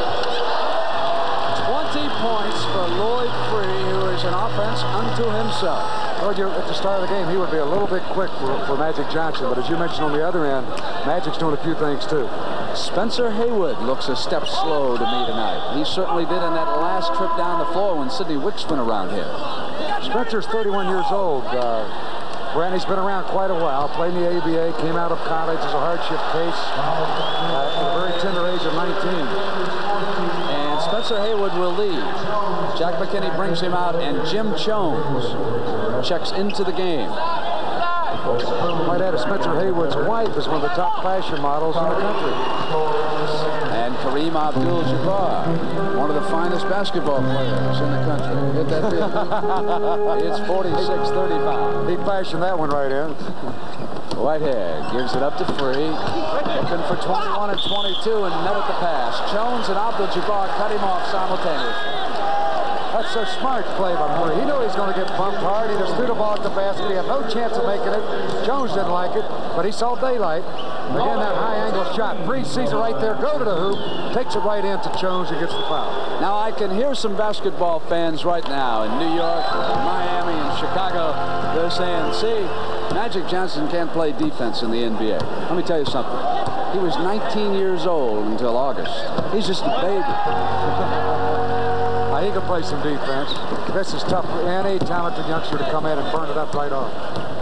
20 points for Lloyd Free, who is an offense unto himself. Well, at the start of the game, he would be a little bit quick for Magic Johnson, but as you mentioned on the other end, Magic's doing a few things too. Spencer Haywood looks a step slow to me tonight. He certainly did in that last trip down the floor when Sidney Wicks went around him. Spencer's 31 years old. Brandy's been around quite a while, played in the ABA, came out of college as a hardship case at a very tender age of 19. And Spencer Haywood will lead. Jack McKinney brings him out, and Jim Jones checks into the game. Might add, Spencer Haywood's wife is one of the top fashion models in the country. And Kareem Abdul-Jabbar, one of the finest basketball players in the country. Hit that bit. It's 46-35. He fashioned that one right in. Whitehead gives it up to Free. Looking for 21 and 22 and met at the pass. Jones and Abdul-Jabbar cut him off simultaneously. That's a smart play by Free. He knew he was going to get bumped hard. He just threw the ball at the basket. He had no chance of making it. Jones didn't like it, but he saw daylight. Again, that high angle shot. Free sees it right there, go to the hoop, takes it right into Jones and gets the foul. Now, I can hear some basketball fans right now in New York, Miami, and Chicago. They're saying, see, Magic Johnson can't play defense in the NBA. Let me tell you something. He was 19 years old until August. He's just a baby. He can play some defense. This is tough for any talented youngster to come in and burn it up right off.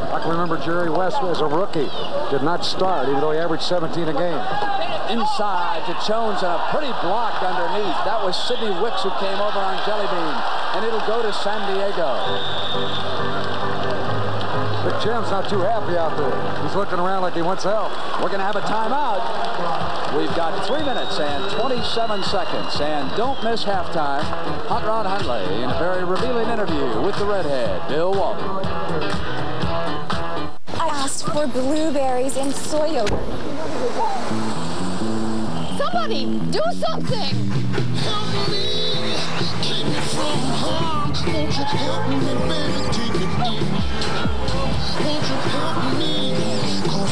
I can remember Jerry West as a rookie. Did not start, even though he averaged 17 a game. Inside to Jones and a pretty block underneath. That was Sidney Wicks who came over on Jelly Bean. And it'll go to San Diego. But Jim's not too happy out there. He's looking around like he wants help. We're going to have a timeout. We've got 3 minutes and 27 seconds. And don't miss halftime. Hot Rod Hundley in a very revealing interview with the redhead, Bill Walton. I asked for blueberries and soy yogurt. Somebody, do something! Help me, keep me from harm. Won't you help me, baby, take it easy. Won't you help me?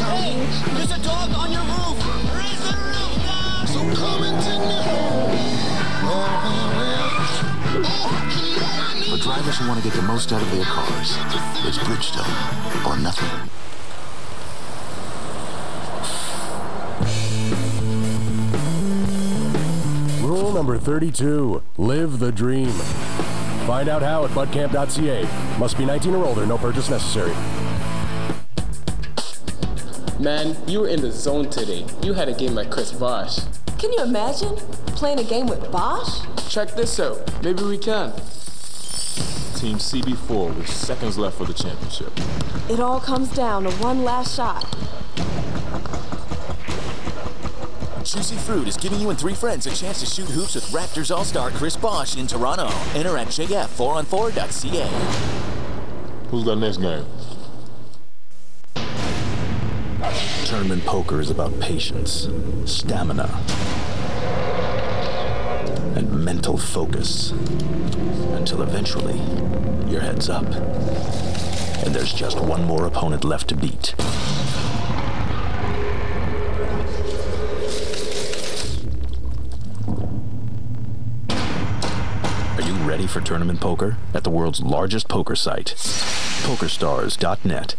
Hey, there's a dog on your roof. Raise the roof down. So come and take me home. For drivers who want to get the most out of their cars, it's Bridgestone or nothing. Rule number 32, live the dream. Find out how at budcamp.ca. Must be 19 or older, no purchase necessary. Man, you were in the zone today. You had a game like Chris Bosh. Can you imagine playing a game with Bosh? Check this out. Maybe we can. Team CB4 with seconds left for the championship. It all comes down to one last shot. Juicy Fruit is giving you and 3 friends a chance to shoot hoops with Raptors All-Star Chris Bosh in Toronto. Enter at jf4on4.ca. Who's got next game? Tournament poker is about patience, stamina, and mental focus. Until eventually, your head's up. And there's just one more opponent left to beat. Are you ready for tournament poker at the world's largest poker site, PokerStars.net?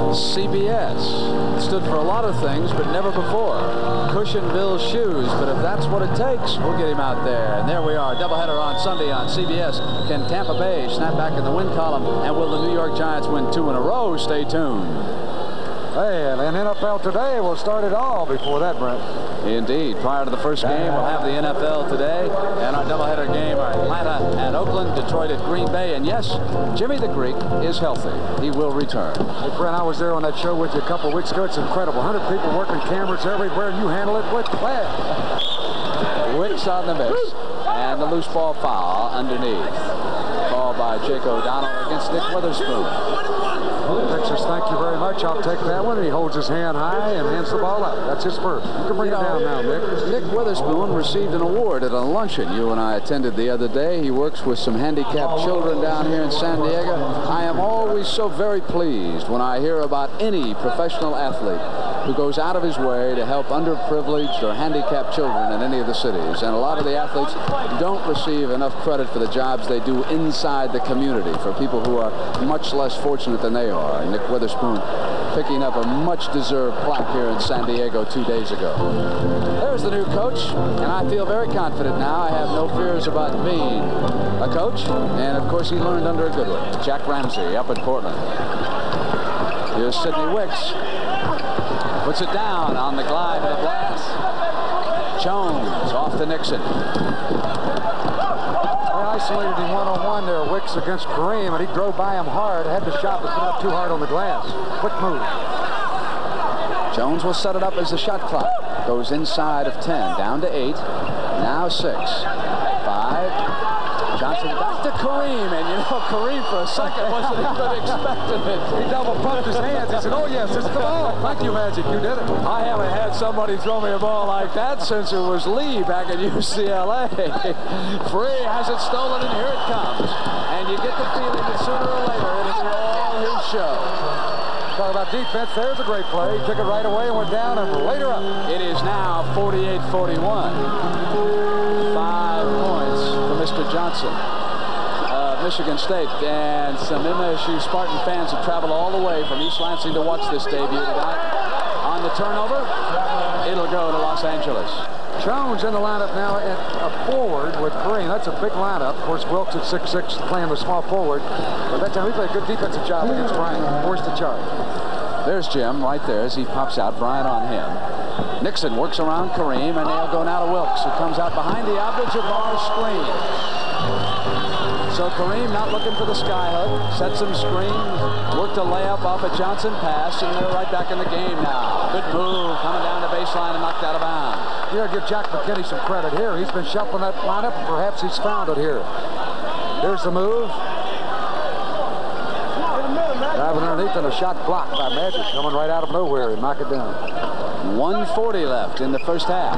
CBS stood for a lot of things, but never before. Cushion Bill's shoes, but if that's what it takes, we'll get him out there. And there we are, doubleheader on Sunday on CBS. Can Tampa Bay snap back in the win column, and will the New York Giants win 2 in a row? Stay tuned. Hey, and NFL Today will start it all before that, Brent. Indeed. Prior to the first game, we'll have the NFL Today, and our doubleheader game are Atlanta and Oakland, Detroit at Green Bay. And yes, Jimmy the Greek is healthy. He will return. Hey, Brent, I was there on that show with you a couple of weeks ago. It's incredible. 100 people working cameras everywhere, and you handle it with class. Wicks on the miss, and the loose ball foul underneath. Called by Jake O'Donnell against Nick Weatherspoon. Texas, thank you very much. I'll take that one. And he holds his hand high and hands the ball out. That's his first. You can bring it down now, Nick. Nick Weatherspoon received an award at a luncheon you and I attended the other day. He works with some handicapped children down here in San Diego. I am always so very pleased when I hear about any professional athlete who goes out of his way to help underprivileged or handicapped children in any of the cities. And a lot of the athletes don't receive enough credit for the jobs they do inside the community for people who are much less fortunate than they are. Nick Weatherspoon picking up a much-deserved plaque here in San Diego 2 days ago. There's the new coach, and I feel very confident now. I have no fears about being a coach, and of course he learned under a good one, Jack Ramsey up in Portland. Here's Sidney Wicks. Puts it down on the glide of the glass. Jones off to Nixon. They isolated him one-on-one there, Wicks against Kareem, and he drove by him hard. Had the shot, but put it up too hard on the glass. Quick move. Jones will set it up as the shot clock goes inside of 10, down to 8, now 6, 5. Johnson back to Kareem, and you know, Kareem for a second wasn't even expecting it. He double pumped his hands. He said, oh yes, it's the ball. Thank you, Magic, you did it. I haven't had somebody throw me a ball like that since it was Lee back at UCLA. Free has it stolen, and here it comes. And you get the feeling that sooner or later it'll be all his show. Talk about defense, there's a great play. He took it right away and went down and later up. It is now 48-41. 5 points for Mr. Johnson. Michigan State, and some MSU Spartan fans have traveled all the way from East Lansing to watch this debut tonight. On the turnover, it'll go to Los Angeles. Jones in the lineup now at a forward with Kareem. That's a big lineup. Of course, Wilkes at 6'6", playing the small forward. But that time he played a good defensive job against Bryant. Forced the charge. There's Jim right there as he pops out. Bryant on him. Nixon works around Kareem, and they'll go now to Wilkes, who comes out behind the Abdul-Jabbar screen. So Kareem not looking for the sky hook, set some screens, worked a layup off a Johnson pass, and they're right back in the game now. Good move, coming down the baseline and knocked out of bounds. You gotta give Jack McKinney some credit here. He's been shuffling that lineup, and perhaps he's found it here. Here's the move. Driving underneath and a shot blocked by Magic, coming right out of nowhere and knock it down. 1:40 left in the first half.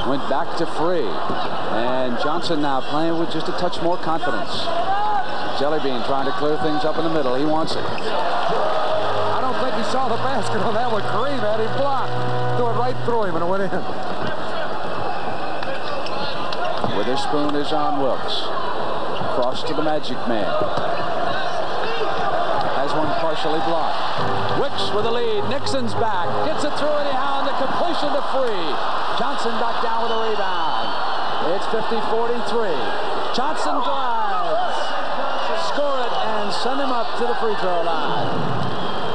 Went back to Free. And Johnson now playing with just a touch more confidence. Jellybean trying to clear things up in the middle. He wants it. I don't think he saw the basket on that one. Kareem had him blocked. Threw it right through him and it went in. Witherspoon is on Wilkes. Cross to the Magic Man. Has one partially blocked. Wicks with the lead. Nixon's back. Gets it through anyhow, and the completion to Free. Johnson back down with a rebound. It's 50-43. Johnson glides. Score it and send him up to the free throw line.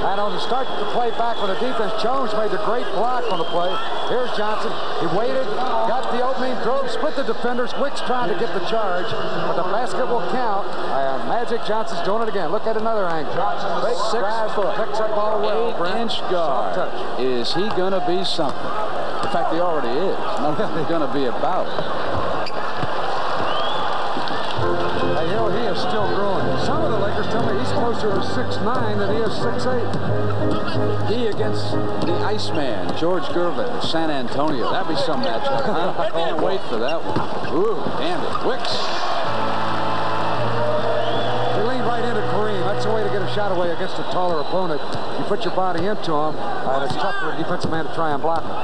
And on the start of the play back on the defense, Jones made a great block on the play. Here's Johnson. He waited, got the opening, drove, split the defenders. Wicks trying to get the charge, but the basket will count. And Magic Johnson's doing it again. Look at another angle. 6 foot, picks up ball well. 8-inch guard. Is he going to be something? In fact, he already is. Nothing's going to be about it. Hey, you know, he is still growing. Some of the Lakers tell me he's closer to 6'9" than he is 6'8". He against the Iceman, George Gervin, San Antonio. That'd be some matchup, huh? I can't wait for that one. Ooh, damn it. Wicks. They lean right into Kareem. That's the way to get a shot away against a taller opponent. You put your body into him, and it's tough for a defensive man to try and block him.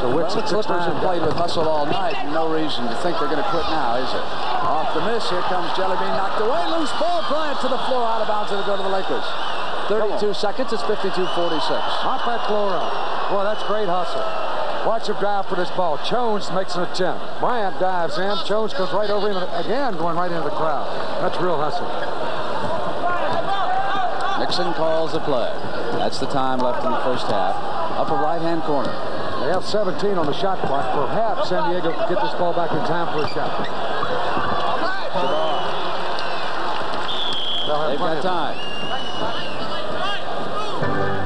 So Wicks the Clippers have played with hustle all night, and no reason to think they're going to quit now, is it? Off the miss, here comes Jellybean, knocked away, loose ball, Bryant to the floor, out of bounds, it'll go to the Lakers. 32 seconds, it's 52-46. Hop that floor up. Boy, that's great hustle. Watch him drive for this ball. Jones makes an attempt. Bryant dives in. Jones goes right over him again, going right into the crowd. That's real hustle. Nixon calls the play. That's the time left in the first half. Upper right-hand corner. They have 17 on the shot clock. Perhaps San Diego can get this ball back in time for a shot. They've got time.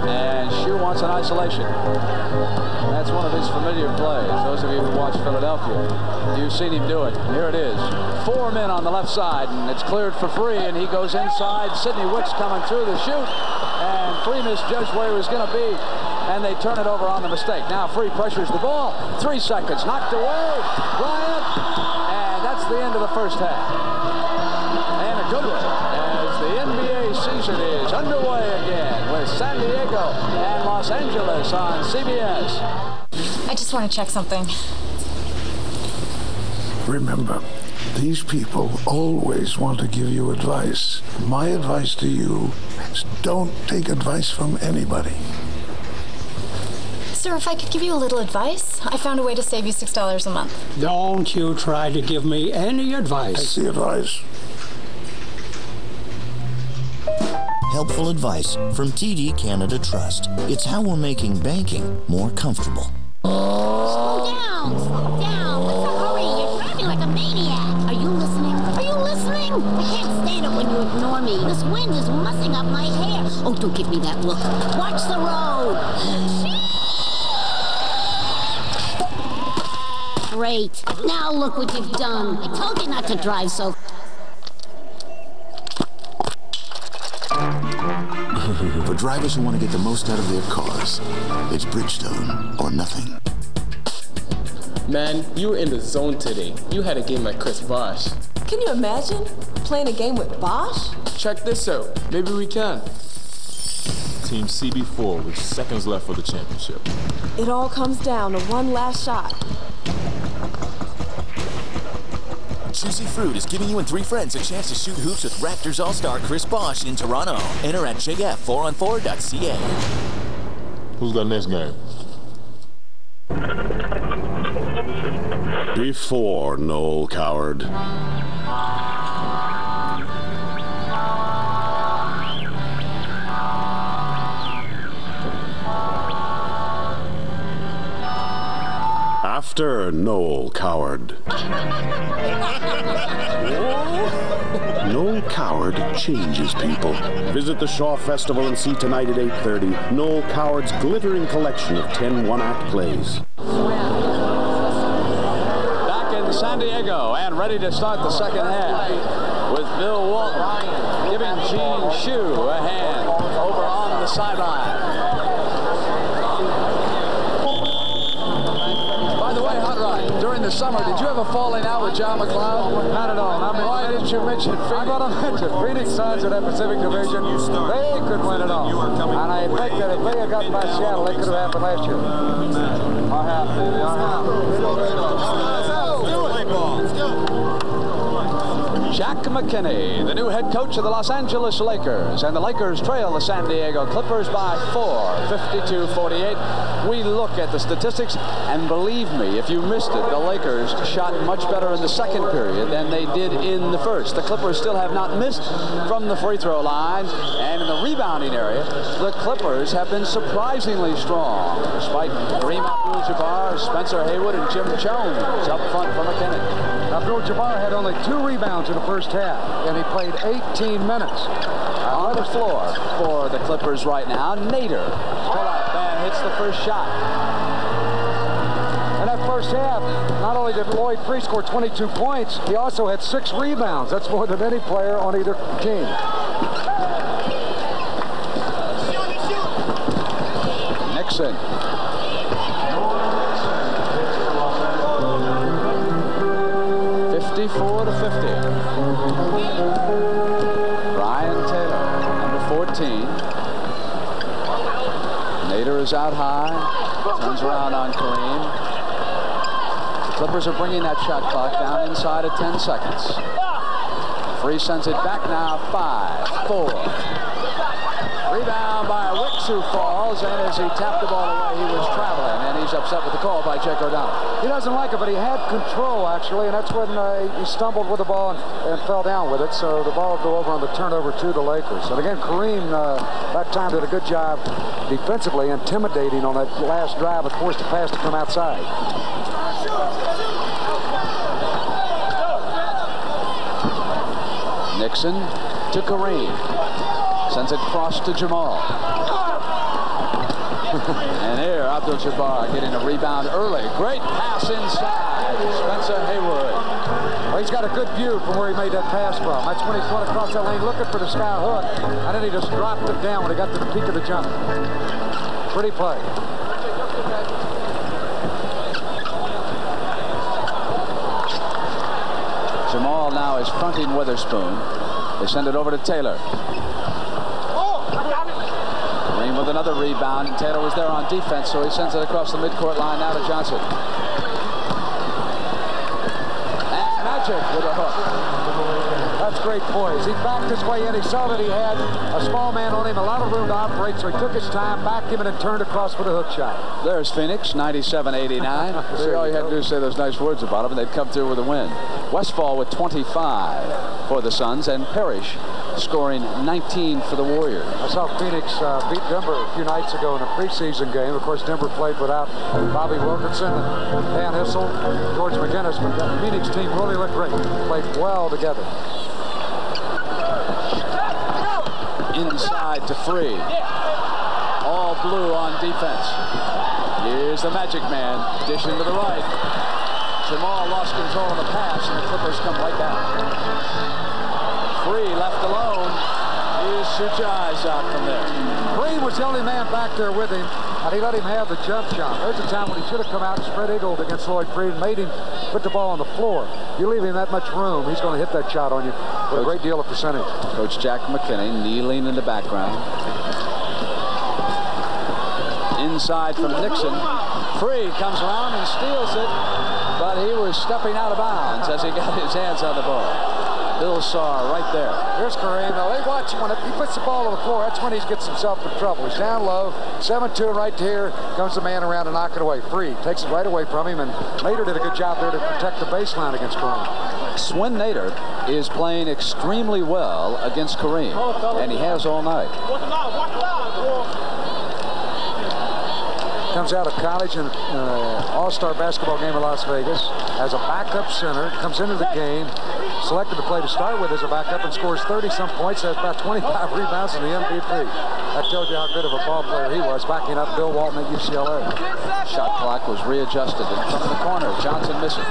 And Shue wants an isolation. That's one of his familiar plays. Those of you who watch Philadelphia, you've seen him do it. Here it is. 4 men on the left side, and it's cleared for Free, and he goes inside. Sidney Wicks coming through the shoot, and Free misjudged where he was going to be, and they turn it over on the mistake. Now Free pressures the ball. 3 seconds. Knocked away. Bryant, and that's the end of the first half. And a good one, as the NBA season is underway again with San Diego and Los Angeles on CBS. I just want to check something. Remember, these people always want to give you advice. My advice to you is don't take advice from anybody. Sir, if I could give you a little advice, I found a way to save you $6 a month. Don't you try to give me any advice. That's the advice. Helpful advice from TD Canada Trust. It's how we're making banking more comfortable. Slow down! Slow down! What's the hurry? You're driving like a maniac! Are you listening? Are you listening? I can't stand it when you ignore me. This wind is mussing up my hair. Oh, don't give me that look. Watch the road! Great. Now look what you've done. I told you not to drive so... For drivers who want to get the most out of their cars, it's Bridgestone or nothing. Man, you were in the zone today. You had a game like Chris Bosh. Can you imagine playing a game with Bosch? Check this out. Maybe we can. Team CB4 with seconds left for the championship. It all comes down to one last shot. Juicy Fruit is giving you and 3 friends a chance to shoot hoops with Raptors All-Star Chris Bosh in Toronto. Enter at jf4on4.ca. Who's got next game? Before Noel Coward. After Noel Coward. Noel Coward changes people. Visit the Shaw Festival and see tonight at 8:30 Noel Coward's glittering collection of 10 one-act plays. Back in San Diego and ready to start the second half with Bill Walton giving Gene Shue a hand over on the sideline. During the summer, did you have a falling out with John McLeod? Not at all. Why didn't you mention Phoenix? I'm going to mention Phoenix Suns in that Pacific Division. They could win it all. And I think that if they had gotten by Seattle, it could have happened last year. Jack McKinney, the new head coach of the Los Angeles Lakers, and the Lakers trail the San Diego Clippers by 4, 52-48. We look at the statistics, and believe me, if you missed it, the Lakers shot much better in the second period than they did in the first. The Clippers still have not missed from the free throw line, and in the rebounding area, the Clippers have been surprisingly strong, despite Kareem Abdul-Jabbar, Spencer Haywood, and Jim Jones up front for McKinney. Abdul-Jabbar had only 2 rebounds in the first half, and he played 18 minutes. On the floor for the Clippers right now, Nader. Pull-out man hits the first shot. In that first half, not only did Lloyd Free score 22 points, he also had 6 rebounds. That's more than any player on either team. Nixon. To 50. Brian Taylor, number 14. Nader is out high. Turns around on Kareem. The Clippers are bringing that shot clock down inside of 10 seconds. Free sends it back now. 5, 4. Rebound by Wicks, who falls, and as he tapped the ball away, he was traveling, and he's a upset with the call by Jake O'Donnell. He doesn't like it, but he had control, actually, and that's when he stumbled with the ball and fell down with it, so the ball will go over on the turnover to the Lakers. And again, Kareem that time did a good job defensively, intimidating on that last drive and forced the pass to come outside. Nixon to Kareem. Sends it cross to Jamal. And here, Abdul-Jabbar getting a rebound early. Great pass inside. Spencer Haywood. Well, he's got a good view from where he made that pass from. That's when he's going across that lane looking for the sky hook. And then he just dropped it down when he got to the peak of the jump. Pretty play. Jamal now is fronting Witherspoon. They send it over to Taylor. Kareem with another rebound, and Taylor was there on defense, so he sends it across the midcourt line now to Johnson. And Magic with a hook. That's great poise. He backed his way in. He saw that he had a small man on him, a lot of room to operate, so he took his time, backed him, and then turned across for the hook shot. There's Phoenix, 97-89. See, all you had to do is say those nice words about him, and they'd come through with a win. Westfall with 25 for the Suns, and Parrish scoring 19 for the Warriors. I saw Phoenix beat Denver a few nights ago in a preseason game. Of course, Denver played without Bobby Wilkinson and Dan Issel, George McGinnis, but that Phoenix team really looked great. Played well together. Inside to Free. All blue on defense. Here's the Magic Man. Dish into the right. Jamal lost control of the pass, and the Clippers come right back. Free left alone. You shoot your eyes out from there. Green was the only man back there with him, and he let him have the jump shot. There's a time when he should have come out and spread eagled against Lloyd Freed and made him put the ball on the floor. You leave him that much room, he's going to hit that shot on you with a great deal of percentage. Coach Jack McKinney kneeling in the background. Inside from Nixon. Free comes around and steals it, but he was stepping out of bounds as he got his hands on the ball. Bill Saar right there. Here's Kareem. Now they watch him when he puts the ball on the floor. That's when he gets himself in trouble. He's down low, 7-2 right here. Comes the man around and knock it away. Free takes it right away from him, and Nader did a good job there to protect the baseline against Kareem. Swin Nader is playing extremely well against Kareem, and he has all night. Comes out of college in an all-star basketball game in Las Vegas as a backup center, comes into the game, selected to play to start with as a backup and scores 30-some points, has about 25 rebounds in the MVP. That tells you how good of a ball player he was, backing up Bill Walton at UCLA. Shot clock was readjusted in front of the corner. Johnson missing.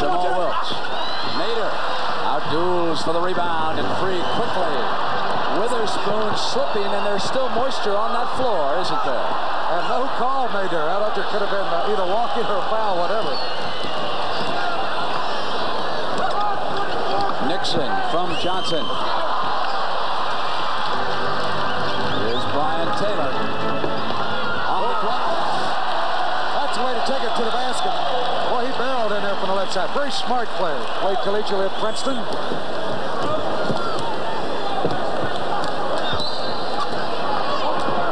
Jamal Wilkes. Nader outduels for the rebound and Free quickly. Witherspoon slipping, and there's still moisture on that floor, isn't there? And no call made there. I thought there could have been either walking or a foul, whatever. Nixon from Johnson. Here's Brian Taylor. On the clock. That's the way to take it to the basket. Boy, he barreled in there from the left side. Very smart player. Played collegiately at Princeton.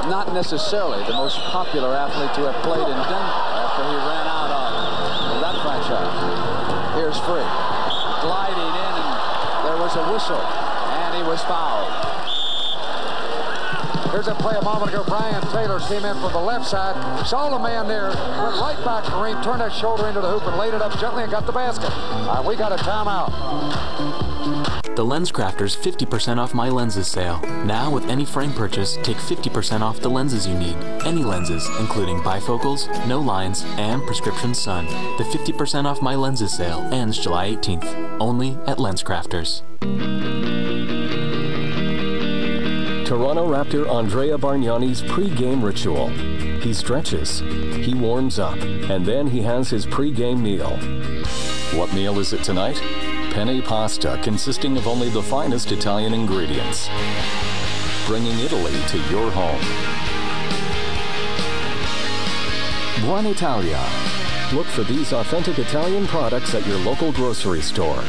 Not necessarily the most popular athlete to have played in Denver after he ran out of that franchise. Here's Free. Gliding in, and there was a whistle, and he was fouled. Here's a play a moment ago. Brian Taylor came in from the left side, saw the man there, went right back to Kareem, turned that shoulder into the hoop and laid it up gently and got the basket. We got a timeout. The LensCrafters 50% off my lenses sale. Now with any frame purchase, take 50% off the lenses you need. Any lenses, including bifocals, no lines, and prescription sun. The 50% off my lenses sale ends July 18th. Only at LensCrafters. Toronto Raptor Andrea Bargnani's pre-game ritual. He stretches, he warms up, and then he has his pre-game meal. What meal is it tonight? Penne pasta consisting of only the finest Italian ingredients. Bringing Italy to your home. Buon Italia. Look for these authentic Italian products at your local grocery store.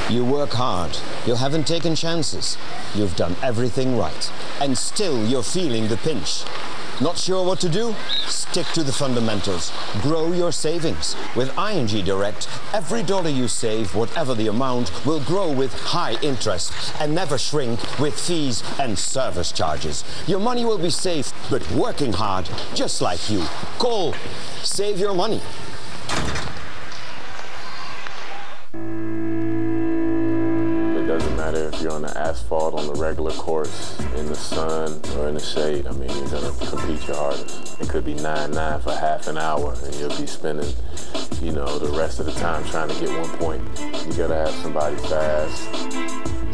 You work hard. You haven't taken chances. You've done everything right. And still you're feeling the pinch. Not sure what to do? Stick to the fundamentals. Grow your savings. With ING Direct, every dollar you save, whatever the amount, will grow with high interest and never shrink with fees and service charges. Your money will be safe, but working hard, just like you. Call. Save your money. If you're on the asphalt, on the regular course, in the sun, or in the shade, I mean, you're going to compete your hardest. It could be 9-9 for half an hour, and you'll be spending, you know, the rest of the time trying to get 1 point. You got to have somebody fast,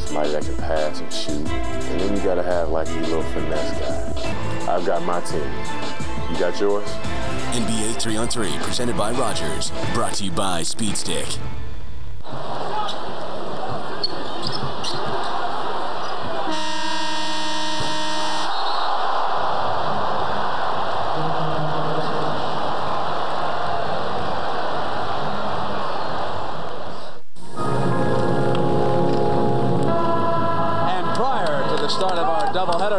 somebody that can pass and shoot, and then you got to have, like, your little finesse guy. I've got my team. You got yours? NBA 3-on-3, presented by Rogers. Brought to you by Speed Stick.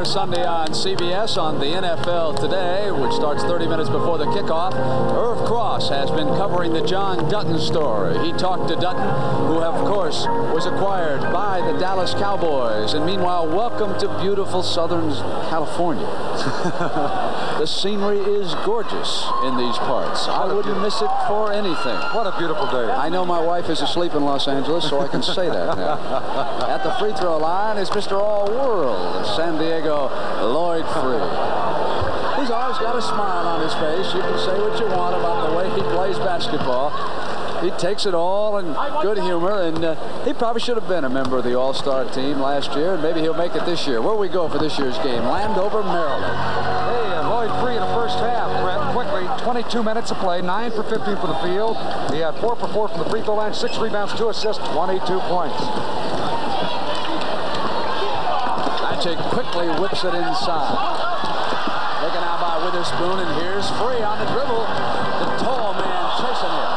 Sunday on CBS on the NFL Today, which starts 30 minutes before the kickoff. Irv Cross has been covering the John Dutton story. He talked to Dutton, who, of course, was acquired by the Dallas Cowboys. And meanwhile, welcome to beautiful Southern California. The scenery is gorgeous in these parts. I wouldn't miss it for anything. What a beautiful day. I know my wife is asleep in Los Angeles, so I can say that now. At the free throw line is Mr. All-World, San Diego Lloyd Free. He's always got a smile on his face. You can say what you want about the way he plays basketball. He takes it all in good humor, and he probably should have been a member of the All-Star team last year, and maybe he'll make it this year. Where we go for this year's game? Landover, Maryland. Hey, Lloyd Free in the first half, Brett, quickly, 22 minutes of play, 9 for 15 from the field. He had 4 for 4 from the free throw line, 6 rebounds, 2 assists, 22 points. Magic quickly whips it inside. Taken out by Witherspoon, and here's Free on the dribble. The tall man chasing him.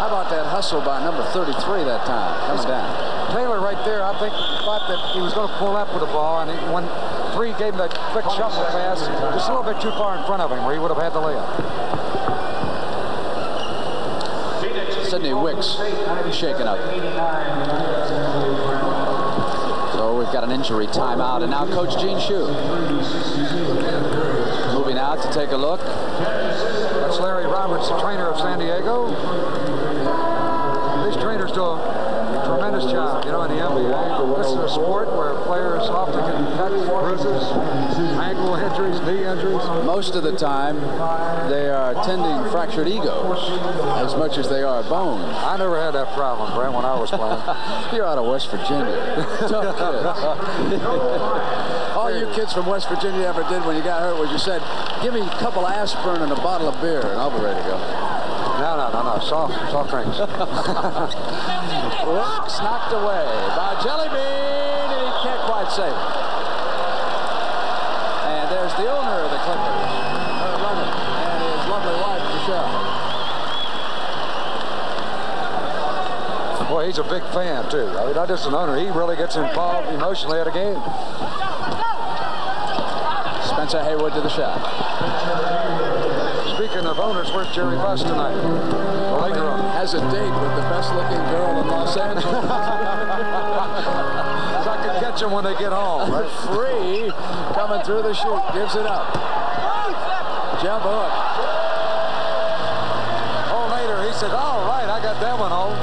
How about that hustle by number 33 that time, coming down. Taylor right there, I think, thought that he was going to pull up with the ball, and when Free gave him that quick shuffle pass, just a little bit too far in front of him where he would have had the layup. Sidney Wicks shaken up. So we've got an injury timeout, and now Coach Gene Shue moving out to take a look. That's Larry Roberts, the trainer of San Diego. These trainers do a tremendous job, you know, in the NBA. This is a sport where players often get cuts, bruises, ankle injuries, knee injuries. Most of the time, they are tending fractured egos as much as they are bone. I never had that problem, Brent, when I was playing. You're out of West Virginia. Tough kids. All you kids from West Virginia ever did when you got hurt was you said, give me a couple aspirin and a bottle of beer, and I'll be ready to go. No. Soft drinks. Wicks knocked away by Jelly Bean, and he can't quite save it. And there's the owner of the Clippers, her runner, and his lovely wife, Michelle. Boy, he's a big fan, too. I mean, not just an owner. He really gets involved emotionally at a game. Spencer Haywood to the shot. Speaking of owners, where's Jerry Buss tonight? Has a date with the best-looking girl in Los Angeles. I can catch them when they get home. Right? Free coming through the chute, gives it up. Jump hook. Oh, later he said, "All right, I got that one home."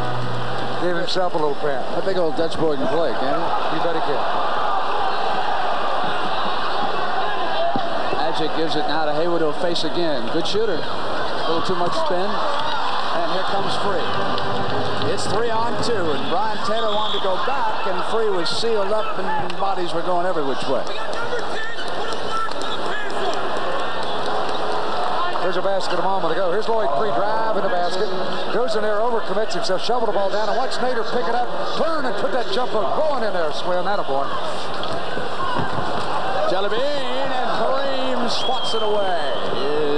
Gave himself a little pat. I think old Dutch boy can play, can't he? You bet he can. Magic gives it now to Haywood, who'll face again. Good shooter. A little too much spin. And here comes Free. It's 3-on-2, and Brian Taylor wanted to go back, and Free was sealed up, and bodies were going every which way. There's a basket a moment ago. Here's Lloyd Free driving the basket. Goes in there, overcommits himself, shovel the ball down, and watch Nader pick it up, turn, and put that jump hook going in there. Swim, that a boy. Jelly Bean, and Kareem swats it away.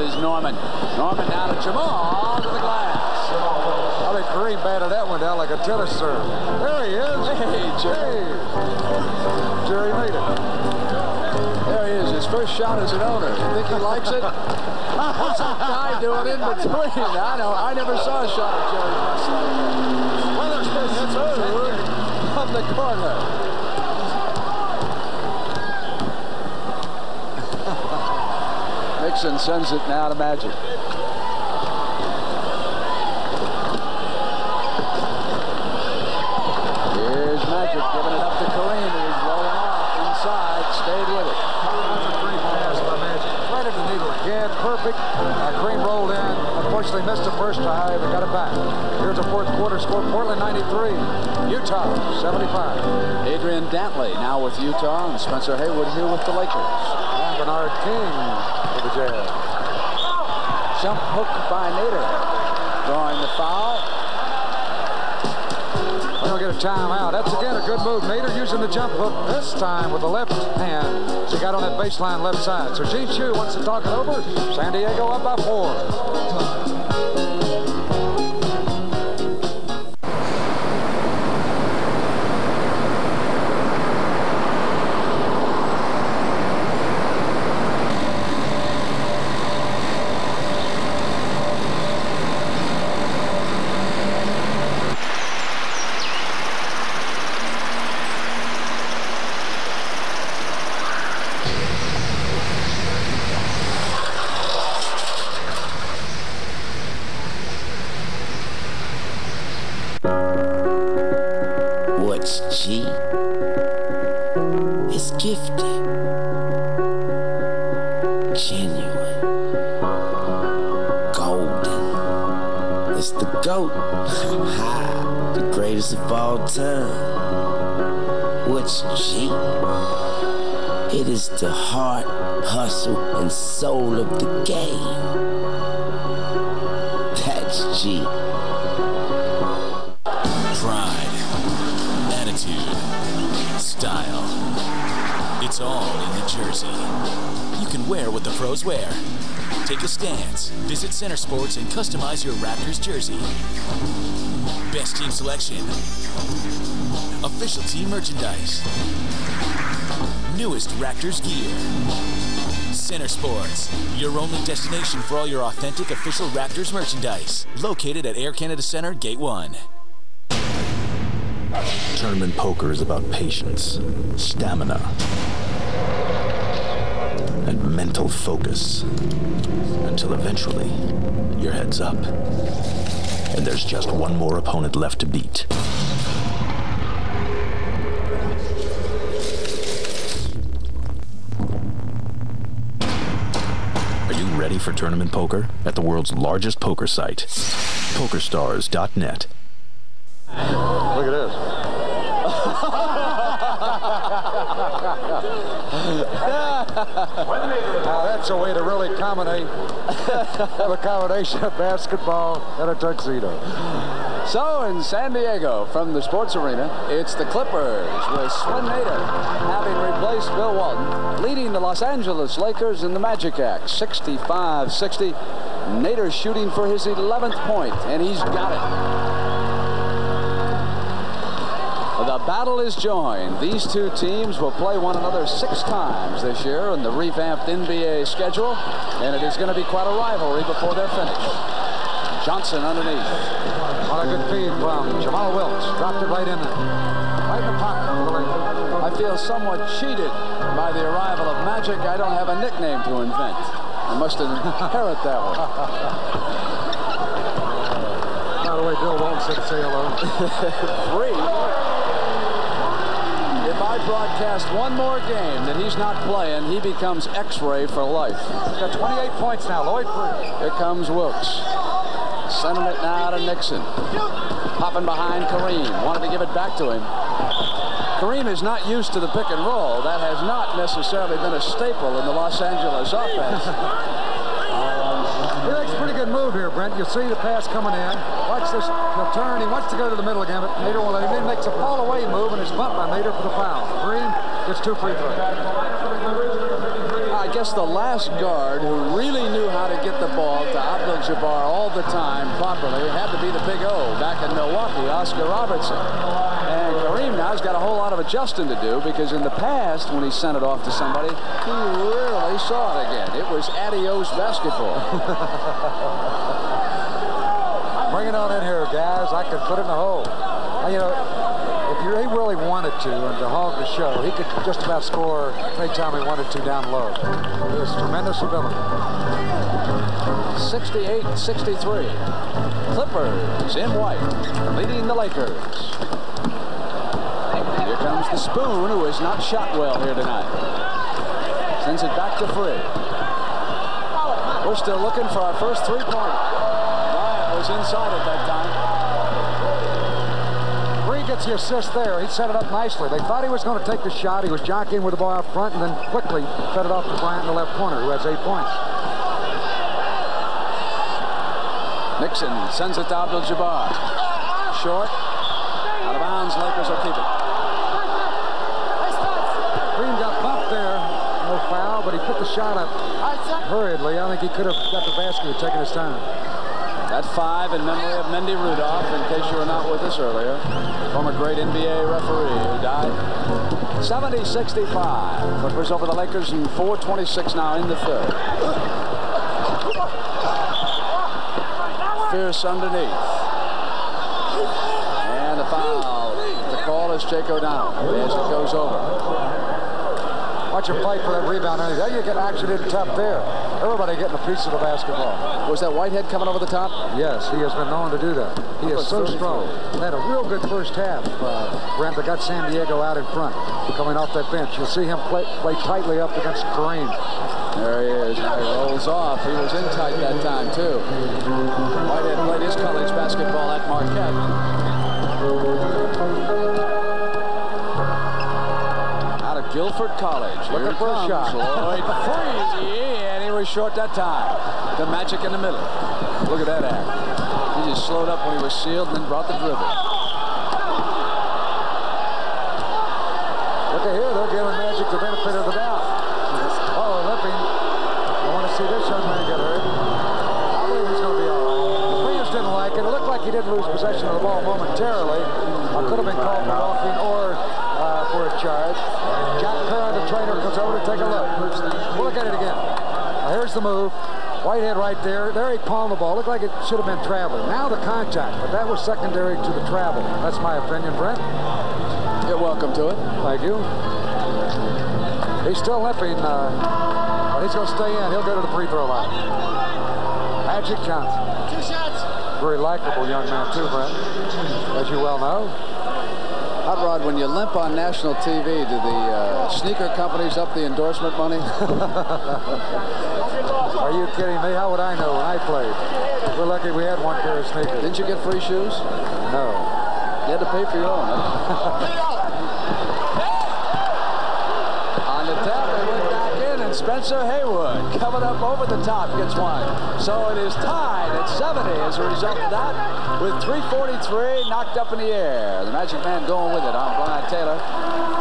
Is Norman. Norman down to Jamal to the glass. Well, boy, Kareem batted that one down like a tennis serve. There he is. Hey, Jerry. Jerry made it. There he is, his first shot as an owner. You think he likes it? What's that guy doing in between? I never saw a shot of Jerry last night. Weatherspoon hits it from the corner. Nixon sends it now to Magic. Here's Magic giving it up to Kareem. He's rolling off inside. Stayed with it. That's a great pass by Magic. Right at the needle again. Perfect. Kareem rolled in. Unfortunately missed the first time, but got it back. Here's a fourth quarter score. Portland 93. Utah 75. Adrian Dantley now with Utah, and Spencer Haywood here with the Lakers. And Bernard King for the Jazz. Jump hook by Nader. Drawing the foul. We don't get a timeout. That's again a good move. Nader using the jump hook this time with the left hand. She got on that baseline left side. So Gene Shue wants to talk it over. San Diego up by 4. What's G? It's gifted, genuine, golden. It's the GOAT, the greatest of all time. What's G? It is the heart, hustle, and soul of the game. That's G. Style. It's all in the jersey. You can wear what the pros wear. Take a stance, visit Center Sports and customize your Raptors jersey. Best team selection. Official team merchandise. Newest Raptors gear. Center Sports, your only destination for all your authentic official Raptors merchandise. Located at Air Canada Center, Gate 1. Tournament poker is about patience, stamina, and mental focus. Until eventually, your head's up. And there's just one more opponent left to beat. Are you ready for tournament poker at the world's largest poker site, PokerStars.net? Look at this. Now that's a way to really accommodate a combination of basketball and a tuxedo. So in San Diego, from the sports arena, it's the Clippers with Swin Nader having replaced Bill Walton, leading the Los Angeles Lakers in the Magic Act, 65-60. Nader shooting for his 11th point, and he's got it. The battle is joined. These two teams will play one another 6 times this year in the revamped NBA schedule, and it is going to be quite a rivalry before they're finished. Johnson underneath. On a good feed from Jamal Wilkes. Dropped it right in there. Right in the pocket of the Lakers. I feel somewhat cheated by the arrival of Magic. I don't have a nickname to invent. I must inherit that one. By the way, Bill Walton said say hello. Free. If I broadcast one more game that he's not playing, he becomes X-ray for life. He's got 28 points now. Lloyd free. Here comes Wilkes. Sending it now to Nixon. Popping behind Kareem. Wanted to give it back to him. Kareem is not used to the pick and roll. That has not necessarily been a staple in the Los Angeles offense. He makes a pretty good move here, Brent. You'll see the pass coming in. Watch this. He'll turn. He wants to go to the middle again, but Nader won't let him in. Makes a fall-away move, and it's bumped by Nader for the foul. Kareem gets 2 free throws. I guess the last guard who really knew how to get the ball to Abdul-Jabbar all the time properly had to be the big O back in Milwaukee, Oscar Robertson. And Kareem now has got a whole lot of adjusting to do, because in the past, when he sent it off to somebody, he rarely saw it again. It was adios basketball. Bring it on in here, guys. I can put it in the hole. You know, if he really wanted to, and to hog the show, he could just about score anytime he wanted to down low. It was tremendous ability. 68-63. Clippers in white, leading the Lakers. Here comes the Spoon, who has not shot well here tonight. Sends it back to Free. We're still looking for our first three-pointer. Bryant was inside at that time. Free gets the assist there. He set it up nicely. They thought he was going to take the shot. He was jockeying with the ball out front, and then quickly fed it off to Bryant in the left corner, who has 8 points. Nixon sends it to Abdul-Jabbar. Short. Out of bounds. Lakers will keep it. Green got bumped there. No foul, but he put the shot up hurriedly. I think he could have got the basket and taken his time. That 5 in memory of Mendy Rudolph, in case you were not with us earlier. Former great NBA referee who died. 70-65. Clippers over the Lakers in 4:26 now in the third. Fierce underneath. And the foul. The call is Jake O'Donnell as it goes over. Watch him fight for that rebound. There you get action in top there. Everybody getting a piece of the basketball. Was that Whitehead coming over the top? Yes, he has been known to do that. He is so strong. Had a real good first half. Brent, that got San Diego out in front. Coming off that bench. You'll see him play tightly up against Kareem. There he is. Now he rolls off. He was in tight that time, too. Whitehead played his college basketball at Marquette. Out of Guilford College. Looking for a shot. Lloyd Free, and he was short that time. The Magic in the middle. Look at that act. He just slowed up when he was sealed and then brought the dribble. Look at here. They're giving Magic the benefit of the doubt. Oh, lipping. I want to see this young man get hurt. I believe he's going to be all right. The players didn't like it. It looked like he didn't lose possession of the ball momentarily. Could have been called for walking or for a charge. Jack Curran, the trainer, comes over to take a look. We'll look at it again. Now, here's the move. Whitehead right there. There he palmed the ball. Looked like it should have been traveling. Now the contact, but that was secondary to the travel. That's my opinion, Brent. You're welcome to it. Thank you. He's still limping, but he's going to stay in. He'll go to the free throw line. Magic Johnson. 2 shots. Very likable young man, too, Brent, as you well know. Hot Rod, when you limp on national TV, do the sneaker companies up the endorsement money? Are you kidding me? How would I know when I played? We're lucky we had one pair of sneakers. Didn't you get free shoes? No. You had to pay for your own, huh? On the tap, they went back in, and Spencer Haywood coming up over the top gets one. So it is tied at 70 as a result of that, with 3:43 knocked up in the air. The Magic Man going with it on Brian Taylor.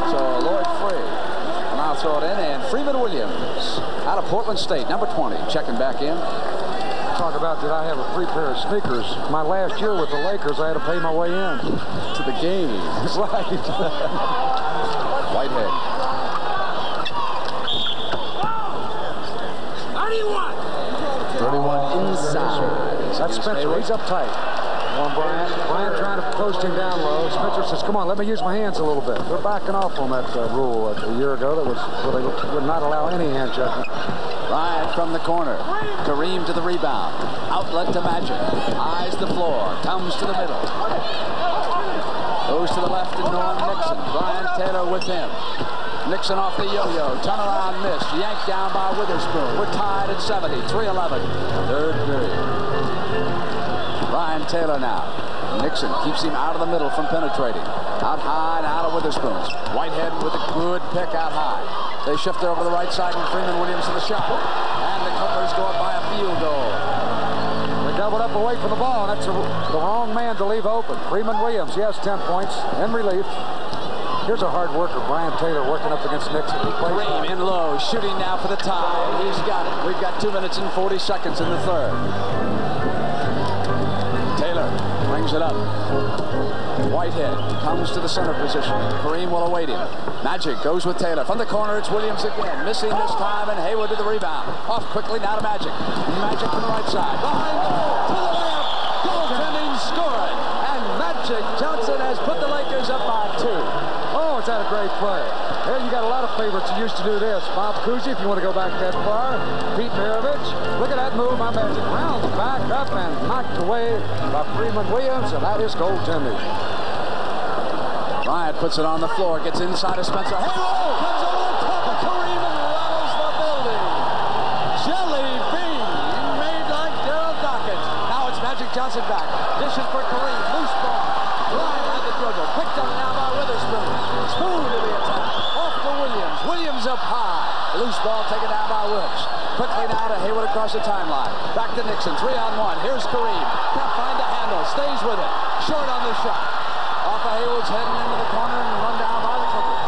So Lloyd Free will now throw it in, and Freeman Williams out of Portland State, number 20, checking back in. Talk about, did I have a free pair of sneakers? My last year with the Lakers, I had to pay my way in. To the game. Right. Whitehead. 31 inside. That's Spencer. He's up tight. On Bryant. Bryant trying to post him down low. Spencer says, come on, let me use my hands a little bit. They're backing off on that rule a year ago that was where they would not allow any hand checking. Bryant from the corner. Kareem to the rebound. Outlet to Magic. Eyes the floor. Comes to the middle. Goes to the left to Norm Nixon. Brian Taylor with him. Nixon off the yo-yo. Turnaround miss. Yanked down by Witherspoon. We're tied at 70. 3:11. Third period. Brian Taylor now. Nixon keeps him out of the middle from penetrating. Out high and out of Witherspoon's. Whitehead with a good pick out high. They shift it over to the right side, and Freeman Williams to the shot. And the Clippers go up by a field goal. They doubled up away from the ball, and that's the wrong man to leave open. Freeman Williams, he has 10 points in relief. Here's a hard worker, Brian Taylor, working up against Nixon. Kareem in low, shooting now for the tie. He's got it. We've got 2 minutes and 40 seconds in the third. Taylor brings it up. Whitehead comes to the center position. Kareem will await him. Magic goes with Taylor. From the corner, it's Williams again. Missing this time, and Hayward to the rebound. Off quickly now to Magic. Magic from the right side. Behind goal. To the layup. Goaltending scoring. And Magic Johnson has put the Lakers up by 2. Oh, is that a great play? Here you got a lot of favorites who used to do this. Bob Cousy, if you want to go back that far. Pete Maravich. Look at that move by Magic. Rounds back up and knocked away by Freeman Williams, and that is goaltending. Bryant puts it on the floor, gets inside of Spencer. Hey, oh, comes over the top of Kareem and rattles the building. Jelly bean made like Daryl Dawkins. Now it's Magic Johnson back. Dishes for Kareem. Loose ball. Bryant had the dribble. Picked up now by Witherspoon. Spoon to the attack. Off to Williams. Williams up high. Loose ball taken down by Wilkes. Quickly now to Hayward across the timeline. Back to Nixon. 3-on-1. Here's Kareem. Can't find the handle. Stays with it. Short on the shot. Off of Hayward's heading into the corner and run down by the Clippers.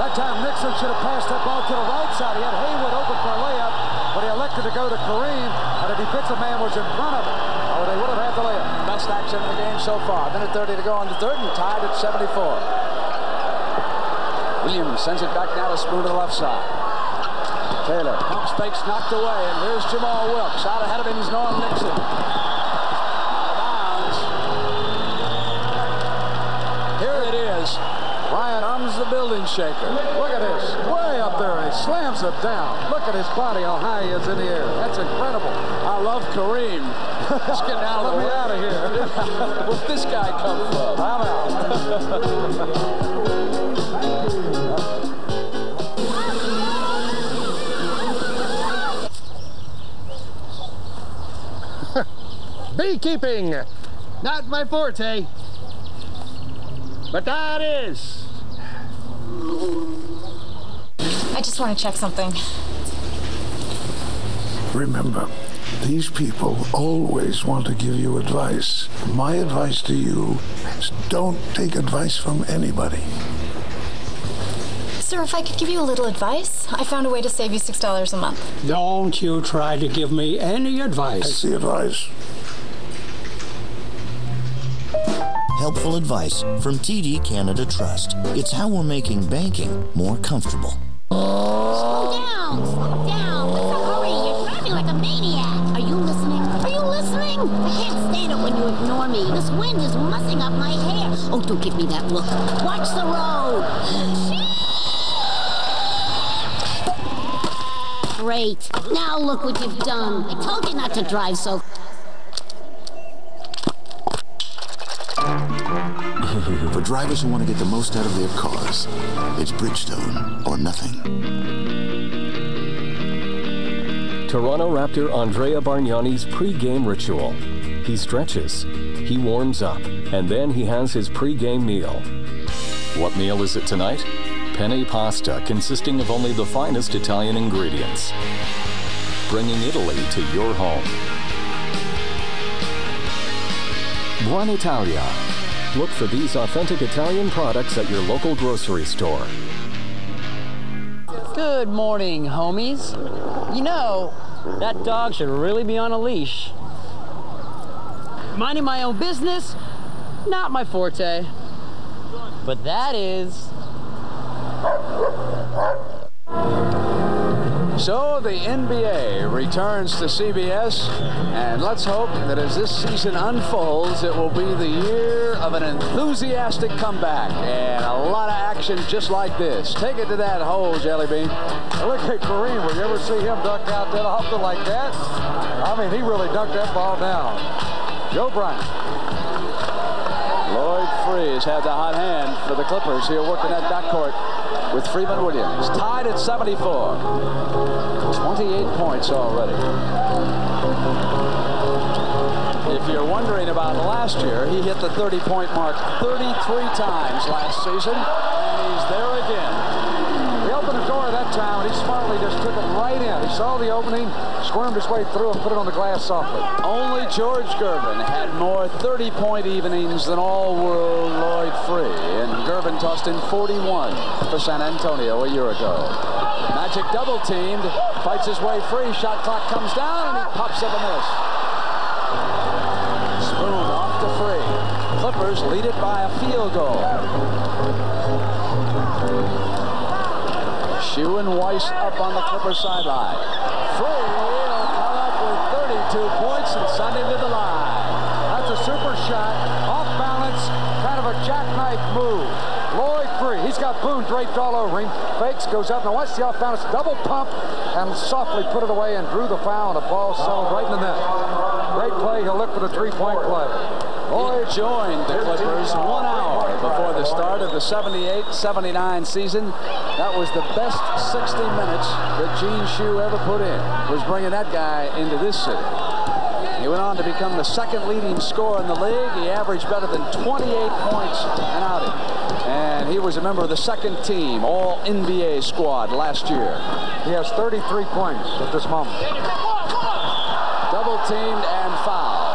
That time Nixon should have passed that ball to the right side. He had Hayward open for a layup, but he elected to go to Kareem, and a defensive man was in front of him, or they would have had the layup. Best action of the game so far. Minute 30 to go on the third, and tied at 74. Williams sends it back now to Spoon to the left side. Taylor pumps fakes, knocked away, and here's Jamal Wilkes. Out ahead of him is Norm Nixon. Ryan arms the building shaker. Look at this. Way up there. He slams it down. Look at his body, how high he is in the air. That's incredible. I love Kareem. Let's get out Let me out of here. Where'd this guy come from? I'm out. Beekeeping. Not my forte. But that is. I just want to check something. Remember, these people always want to give you advice. My advice to you is don't take advice from anybody. Sir, if I could give you a little advice, I found a way to save you $6 a month. Don't you try to give me any advice. That's the advice. Helpful advice from TD Canada Trust. It's how we're making banking more comfortable. Slow down! Slow down! What's the hurry? You're driving like a maniac! Are you listening? Are you listening? I can't stand it when you ignore me. This wind is mussing up my hair. Oh, don't give me that look. Watch the road! Great. Now look what you've done. I told you not to drive so... For drivers who want to get the most out of their cars, it's Bridgestone or nothing. Toronto Raptor Andrea Bargnani's pre-game ritual. He stretches, he warms up, and then he has his pre-game meal. What meal is it tonight? Penne pasta consisting of only the finest Italian ingredients. Bringing Italy to your home. Buon Italia. Look for these authentic Italian products at your local grocery store. Good morning, homies. You know, that dog should really be on a leash. Minding my own business, not my forte. But that is... So the NBA returns to CBS, and let's hope that as this season unfolds, it will be the year of an enthusiastic comeback and a lot of action just like this. Take it to that hole, Jelly Bean. Look at Kareem. Will you ever see him dunk out that often like that? I mean, he really dunked that ball down. Joe Bryant. Lloyd Freeze had the hot hand for the Clippers here working that backcourt with Freeman Williams. Tied at 74. 28 points already. If you're wondering about last year, he hit the 30-point mark 33 times last season, and he's there again. He opened the door that time. time, and he smartly just took it right in. He saw the opening, squirmed his way through, and put it on the glass softly. Only George Gervin had more 30-point evenings than all-world Lloyd Free, and Gervin tossed in 41 for San Antonio a year ago. Magic double-teamed, fights his way free, shot clock comes down, and he pops up a miss. Spoon off to Free. Clippers lead it by a field goal. Shue and Weiss up on the Clippers sideline. Free will come up with 32 points and send him to the line. That's a super shot, off balance, kind of a jackknife move. Lloyd Free, he's got Boone draped all over him. Fakes, goes up. Now watch the off balance, double pump, and softly put it away and drew the foul. The ball settled right in the net. Great play. He'll look for the three-point play. Lloyd joined the Clippers 1 hour before the start of the 78-79 season. That was the best 60 minutes that Gene Shue ever put in, was bringing that guy into this city. He went on to become the second leading scorer in the league. He averaged better than 28 points an outing. And he was a member of the second team All-NBA squad last year. He has 33 points at this moment. Double-teamed and fouled.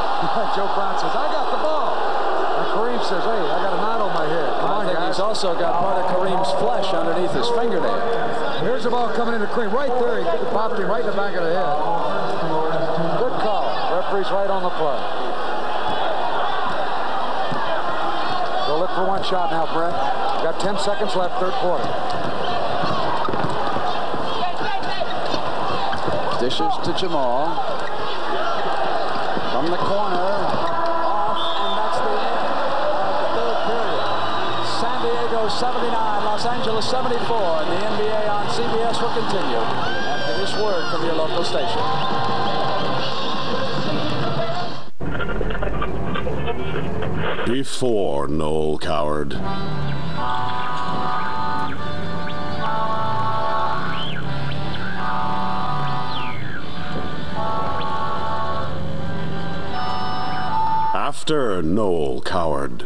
Joe Brown says, I got the ball. And Kareem says, hey, I got a knot on my head. Come on, guys. He's also got part of Kareem's flesh underneath his fingernail. Here's the ball coming into Kareem. Right there, he popped him right in the back of the head. Good call. Referee's right on the play. We'll look for one shot now, Brett. Got 10 seconds left, third quarter. Dishes to Jamal. From the corner, off, and that's the end of the third period. San Diego 79, Los Angeles 74, and the NBA on CBS will continue after this word from your local station. Before Noel Coward. After Noel Coward.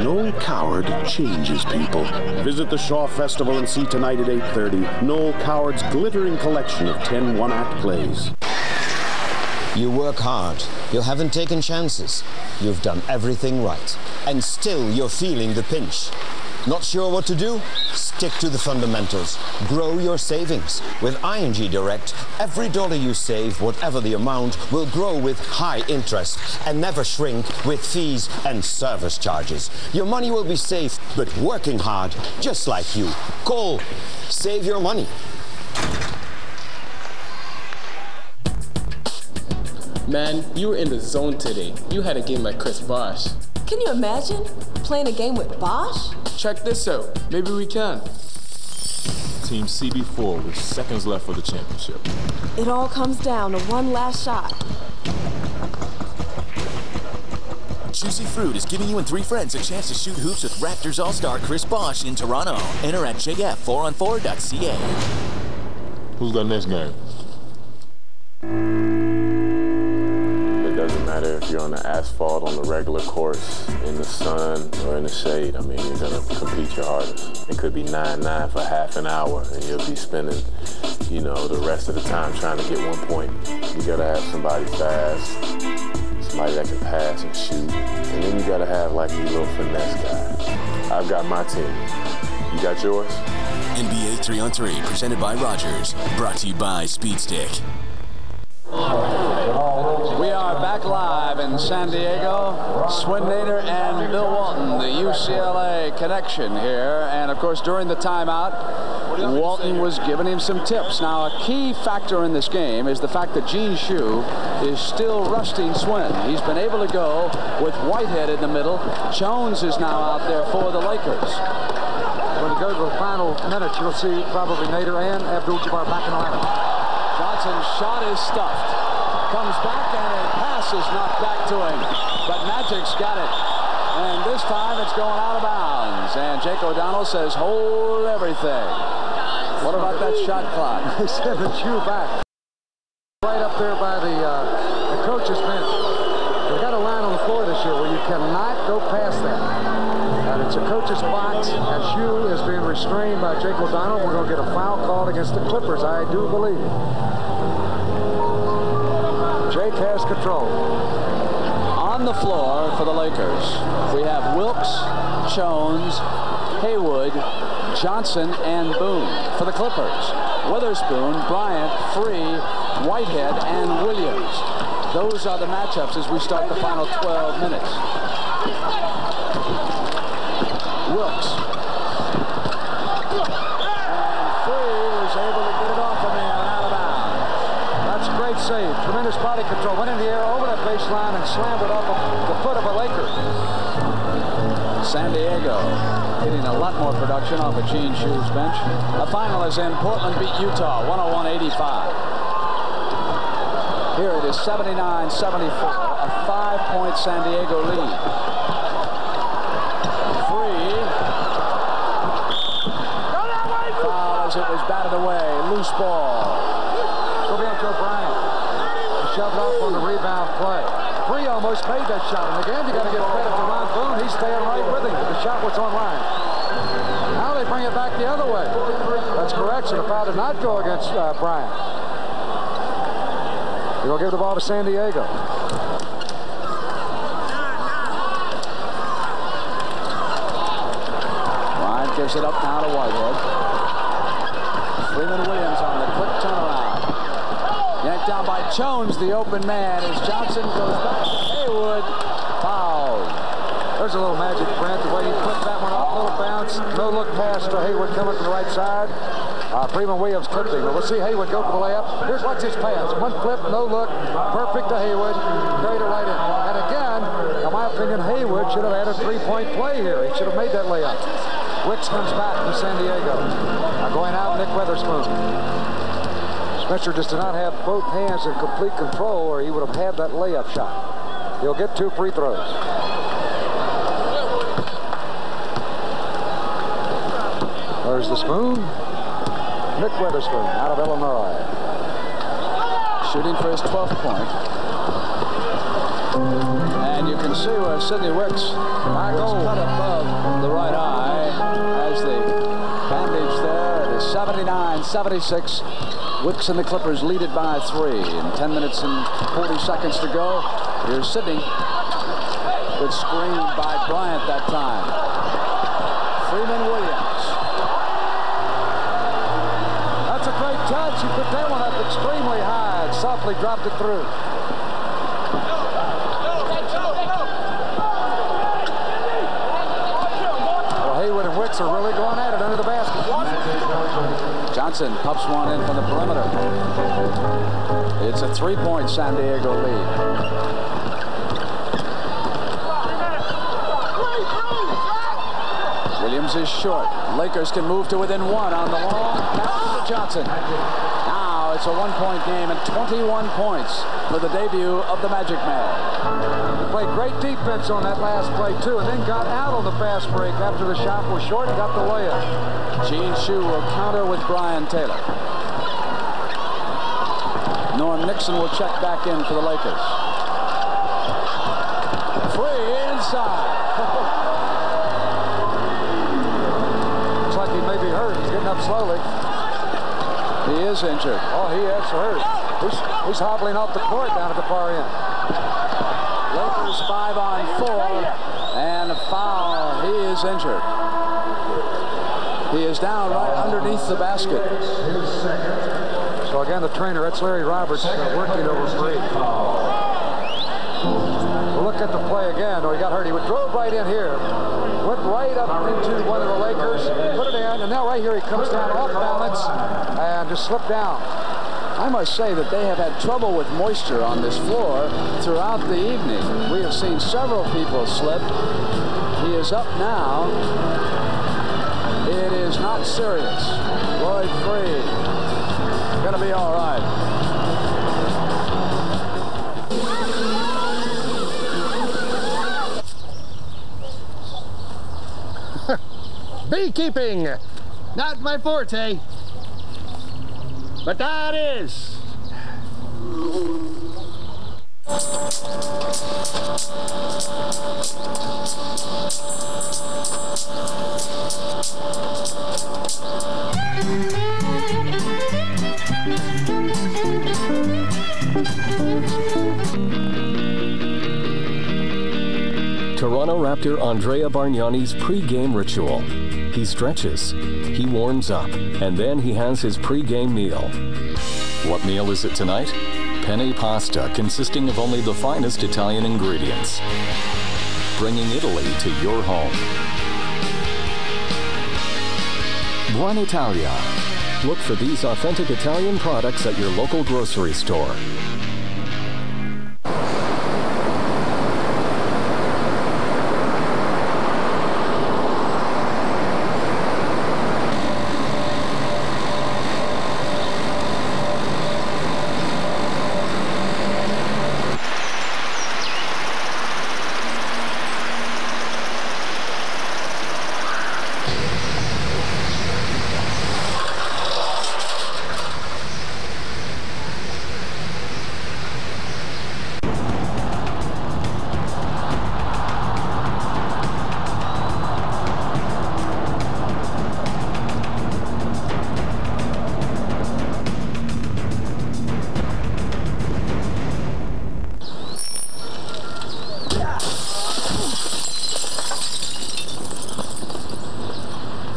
Noel Coward changes people. Visit the Shaw Festival and see tonight at 8:30 Noel Coward's glittering collection of 10 one-act plays. You work hard. You haven't taken chances. You've done everything right. And still you're feeling the pinch. Not sure what to do? Stick to the fundamentals. Grow your savings. With ING Direct, every dollar you save, whatever the amount, will grow with high interest and never shrink with fees and service charges. Your money will be safe, but working hard, just like you. Call. Save your money. Man, you were in the zone today. You had a game like Chris Bosh. Can you imagine playing a game with Bosch? Check this out. Maybe we can. Team CB4 with seconds left for the championship. It all comes down to one last shot. Juicy Fruit is giving you and 3 friends a chance to shoot hoops with Raptors All-Star Chris Bosh in Toronto. Enter at jf4on4.ca. Who's got next game? It doesn't matter if you're on the asphalt, on the regular course, in the sun, or in the shade. I mean, you're going to compete your hardest. It could be 9-9 for half an hour, and you'll be spending, you know, the rest of the time trying to get 1 point. You got to have somebody fast, somebody that can pass and shoot, and then you got to have, like, your little finesse guy. I've got my team. You got yours? NBA 3-on-3, presented by Rogers. Brought to you by Speed Stick. We are back live in San Diego. Swinnator and Bill Walton, the UCLA connection here. And, of course, during the timeout, Walton was giving him some tips. Now, a key factor in this game is the fact that Gene Shue is still rusting Swin. He's been able to go with Whitehead in the middle. Jones is now out there for the Lakers. When you go to the final minutes, you'll see probably Nader and Abdul-Jabbar back in the lineup. Johnson's shot is stuffed. Comes back and a pass is knocked back to him. But Magic's got it. And this time it's going out of bounds. And Jake O'Donnell says, hold everything. What about that shot clock? They send the Shue back. Right up there by the coach's bench. They've got a line on the floor this year where you cannot go past that. And it's a coach's box, and Shue is by Jake O'Donnell. We're going to get a foul called against the Clippers, I do believe. Jake has control. On the floor for the Lakers, we have Wilkes, Jones, Haywood, Johnson, and Boone. For the Clippers, Witherspoon, Bryant, Free, Whitehead, and Williams. Those are the matchups as we start the final 12 minutes. Wilkes. And Free was able to get it off of him and out of bounds. That's a great save. Tremendous body control. Went in the air over that baseline and slammed it off the foot of a Laker. San Diego getting a lot more production off of Gene Shue's bench. The final is in. Portland beat Utah 101-85. Here it is 79-74, a 5-point San Diego lead. Free. Foul as it was batted away. Loose ball. Go down to Bryant. Shoved off on the rebound play. Free almost made that shot. And again, you got to give credit to Ron Boone. He's staying right with him. But the shot was on line. Now they bring it back the other way. That's correction. The foul did not go against Bryant. He'll give the ball to San Diego. Bryant gives it up now to Whitehead. Freeman Williams on the quick turnaround. Yanked down by Jones, the open man, as Johnson goes back to Haywood. Foul. There's a little magic, Brent, the way he put that one off, little bounce. No look pass to Haywood coming from the right side. Freeman Williams clipped him. But we'll see Haywood go for the layup. Here's what's his pass. One flip, no look. Perfect to Haywood. Carried it right in. And again, in my opinion, Haywood should have had a three-point play here. He should have made that layup. Wicks comes back from San Diego. Going out, Nick Weatherspoon. Spencer just did not have both hands in complete control, or he would have had that layup shot. He'll get 2 free throws. There's the spoon. Nick Weatherspoon out of Illinois. Shooting for his 12th point. And you can see where Sidney Wicks was cut above the right eye as the bandage there. It is 79-76. Wicks and the Clippers lead it by 3. In 10 minutes and 40 seconds to go. Here's Sidney. Good screen by Bryant that time. Freeman Williams. That's a great touch. He put that one up extremely high and softly dropped it through. Well, Haywood and Wicks are really going at it under the basket. Johnson pumps one in from the perimeter. It's a 3-point San Diego lead. Williams is short. Lakers can move to within 1 on the long pass to Johnson. Now it's a 1-point game and 21 points for the debut of the Magic Man. He played great defense on that last play, too, and then got out on the fast break after the shot was short and got the layup. Gene Shue will counter with Brian Taylor. Norm Nixon will check back in for the Lakers. Free inside. Looks like he may be hurt. He's getting up slowly. He is injured. Oh, he is hurt. He's hobbling off the court down at the far end. Lakers 5 on 4, and a foul. He is injured. He is down right underneath the basket. So again, the trainer, that's Larry Roberts, working over Free. We'll look at the play again. Oh, he got hurt. He drove right in here. Went right up into one of the Lakers, put it in, and now right here he comes down off balance and just slipped down. I must say that they have had trouble with moisture on this floor throughout the evening. We have seen several people slip. He is up now. It is not serious. Lloyd Free. Gonna be all right. Beekeeping, not my forte, but that is. Toronto Raptor Andrea Bargnani's pre-game ritual. He stretches, he warms up, and then he has his pre-game meal. What meal is it tonight? Penne pasta consisting of only the finest Italian ingredients. Bringing Italy to your home. Buon Italia. Look for these authentic Italian products at your local grocery store.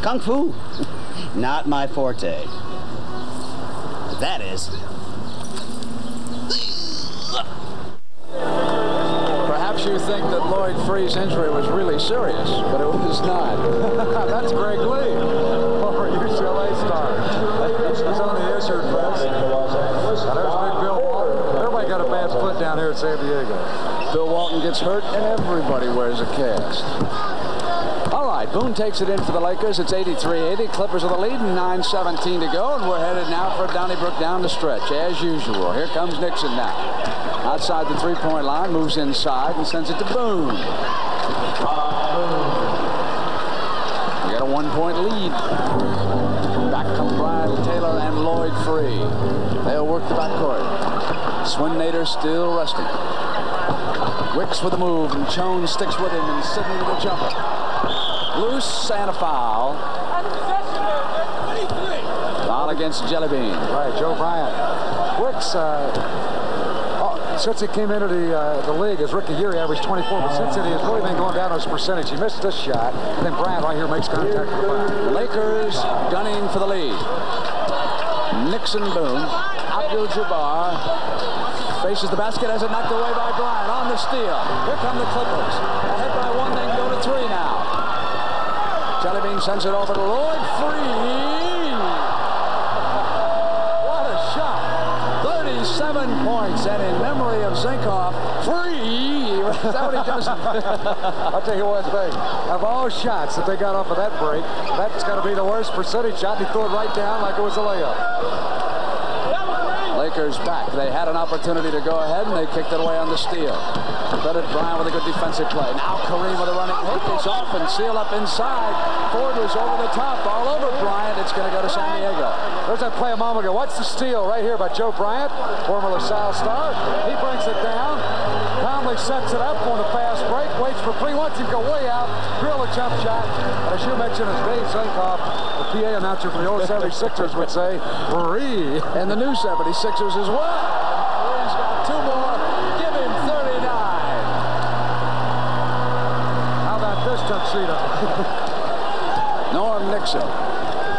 Kung Fu, not my forte. That is. Perhaps you think that Lloyd Free's injury was really serious, but it was not. That's Greg Lee, former UCLA star. He's on the injured list. Now there's big Bill Walton. Everybody got a bad foot down here at San Diego. Bill Walton gets hurt, and everybody wears a cast. All right, Boone takes it in for the Lakers. It's 83-80. Clippers are the lead, and 9:17 to go, and we're headed now for Donnybrook down the stretch, as usual. Here comes Nixon now. Outside the three-point line, moves inside, and sends it to Boone. We got a one-point lead. Back come Brian Taylor and Lloyd Free. They'll work the backcourt. Swinnator still resting. Wicks with the move, and Jones sticks with him, and Sidney with a jumper. Loose and a foul. Foul against Jellybean. Right, Joe Bryant. Wicks, since he came into the league as rookie year, he averaged 24, but since then he has really been going down on his percentage. He missed this shot, and then Bryant right here makes contact with Bryant. Lakers gunning for the lead. Nixon Boone. Abdul-Jabbar faces the basket as it knocked away by Bryant on the steal. Here come the Clippers. Ahead by one, they can go to three now. Jellybean sends it over to Lloyd Free. What a shot. 37 points, and in memory of Zinkoff, Free. Is that what he does? I'll tell you one thing. Of all shots that they got off of that break, that's got to be the worst percentage shot. He threw it right down like it was a layup. Lakers back. They had an opportunity to go ahead, and they kicked it away on the steal. Credit Bryant with a good defensive play. Now Kareem with a running hook. It's off and sealed up inside. Ford was over the top, all over Bryant. It's going to go to San Diego. There's that play a moment ago. Watch the steal right here by Joe Bryant, former LaSalle star. He brings it down. Conley sets it up on the fast break. Waits for Free. Wants him to go way out. Drill a jump shot. And as you mentioned, as Dave Zinkoff, the PA announcer for the old 76ers would say, Free. And the new 76ers as well. Free's got two more. Give him 39. How about this tuxedo? Norm Nixon.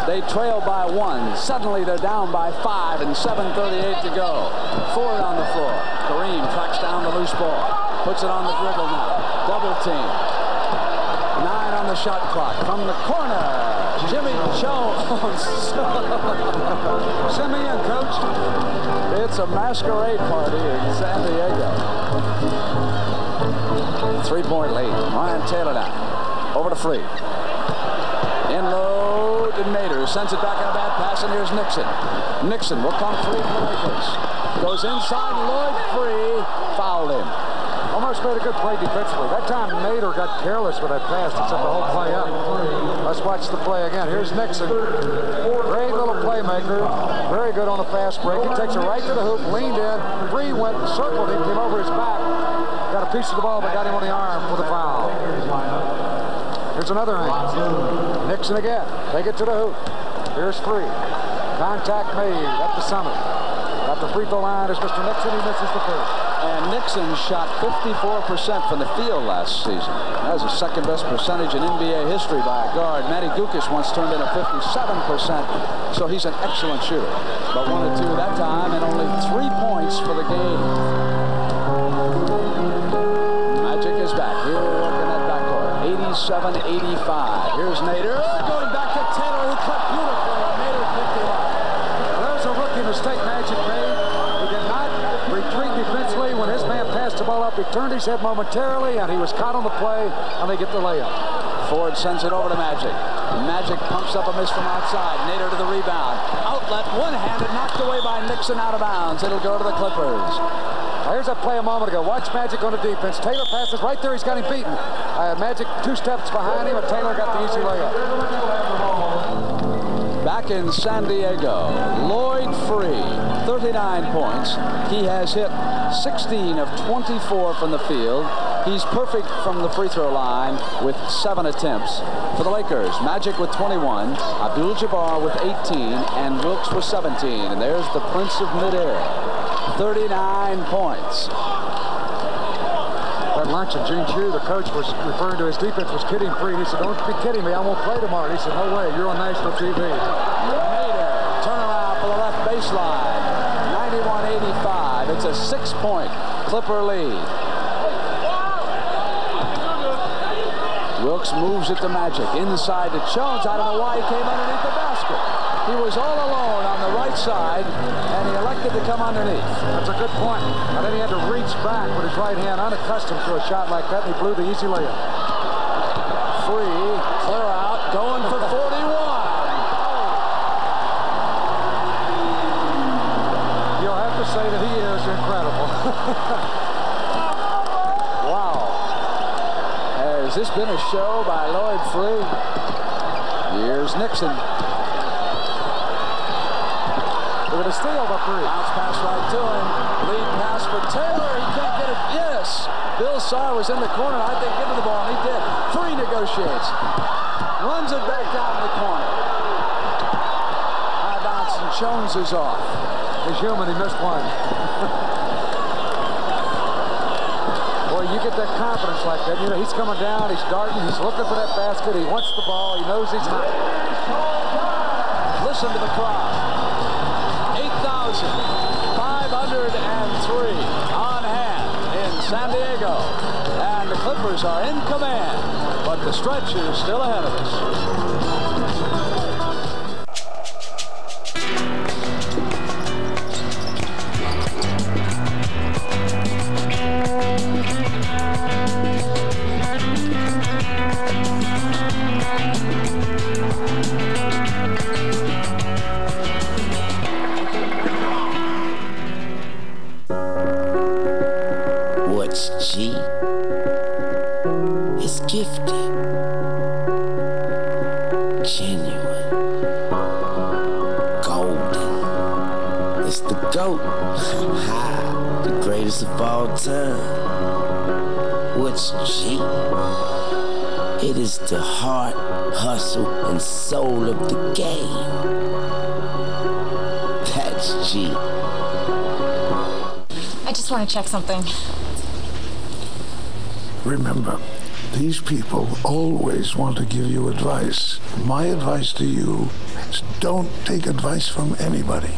They trail by one. Suddenly they're down by 5 and 7:38 to go. Ford on the floor. Kareem tracks down the loose ball. Puts it on the dribble now. Double team. 9 on the shot clock. From the corner. Jimmy Jones. Send me in, coach. It's a masquerade party in San Diego. 3-point lead. Ryan Taylor now. Over to Free. In low to Nader. Sends it back on a bad pass, and here's Nixon. Nixon will come free for the Lakers. Goes inside. Lloyd Free fouled him. Almost made a good play defensively. That time Nader got careless with that pass and set the whole play up. Let's watch the play again. Here's Nixon. Great little playmaker. Very good on a fast break. He takes it right to the hoop, leaned in. Free went, circled him, came over his back. Got a piece of the ball, but got him on the arm for the foul. Here's another angle. Nixon again. Take it to the hoop. Here's Free. Contact made at the summit. At the free throw line is Mr. Nixon. He misses the first. And Nixon shot 54% from the field last season. That was the second best percentage in NBA history by a guard. Matty Gukic once turned in a 57%, so he's an excellent shooter. But 1-2 that time, and only 3 points for the game. Magic is back here in that backcourt. 87-85. Here's Nader. Going back to Taylor, who cut beautifully, and Nader picked him up. There's a rookie mistake Magic made. He did not retreat defensively when his man passed the ball up. He turned his head momentarily, and he was caught on the play, and they get the layup. Ford sends it over to Magic. Magic pumps up a miss from outside. Nader to the rebound. Outlet, one-handed, knocked away by Nixon out of bounds. It'll go to the Clippers. Well, here's that play a moment ago. Watch Magic on the defense. Taylor passes right there. He's got him beaten. Magic 2 steps behind him, and Taylor got the easy layup. Back in San Diego, Lloyd Free, 39 points. He has hit 16 of 24 from the field. He's perfect from the free throw line with 7 attempts. For the Lakers, Magic with 21, Abdul-Jabbar with 18, and Wilkes with 17. And there's the Prince of Midair, 39 points. At lunch, and Gene Shue, the coach, was referring to his defense, was kidding Free. He said, "Don't be kidding me. I won't play tomorrow." And he said, "No way. You're on national TV." Nader, turnaround for the left baseline. 91-85. It's a 6-point Clipper lead. Wilkes moves it to Magic. Inside to Jones. I don't know why he came underneath the basket. He was all alone on the right side, and he elected to come underneath. That's a good point. And then he had to reach back with his right hand, unaccustomed to a shot like that, and he blew the easy layup. Free, clear out, going for 41. You'll have to say that he is incredible. Wow. Has this been a show by Lloyd Free? Here's Nixon. With a steal by Free. Bounce pass right to him. Lead pass for Taylor. He can't get it. Yes. Bill Saar was in the corner. I think into the ball, and he did. Free negotiates. Runs it back down in the corner. High bounce, and Jones is off. He's human. He missed one. Boy, you get that confidence like that. You know, he's coming down. He's darting. He's looking for that basket. He wants the ball. He knows he's hot. Listen to the crowd. 8,503 on hand in San Diego. And the Clippers are in command, but the stretch is still ahead of us. G is gifted, genuine, golden. It's the GOAT, the greatest of all time. What's G? It is the heart, hustle, and soul of the game. That's G. I just want to check something. Remember, these people always want to give you advice. My advice to you is don't take advice from anybody.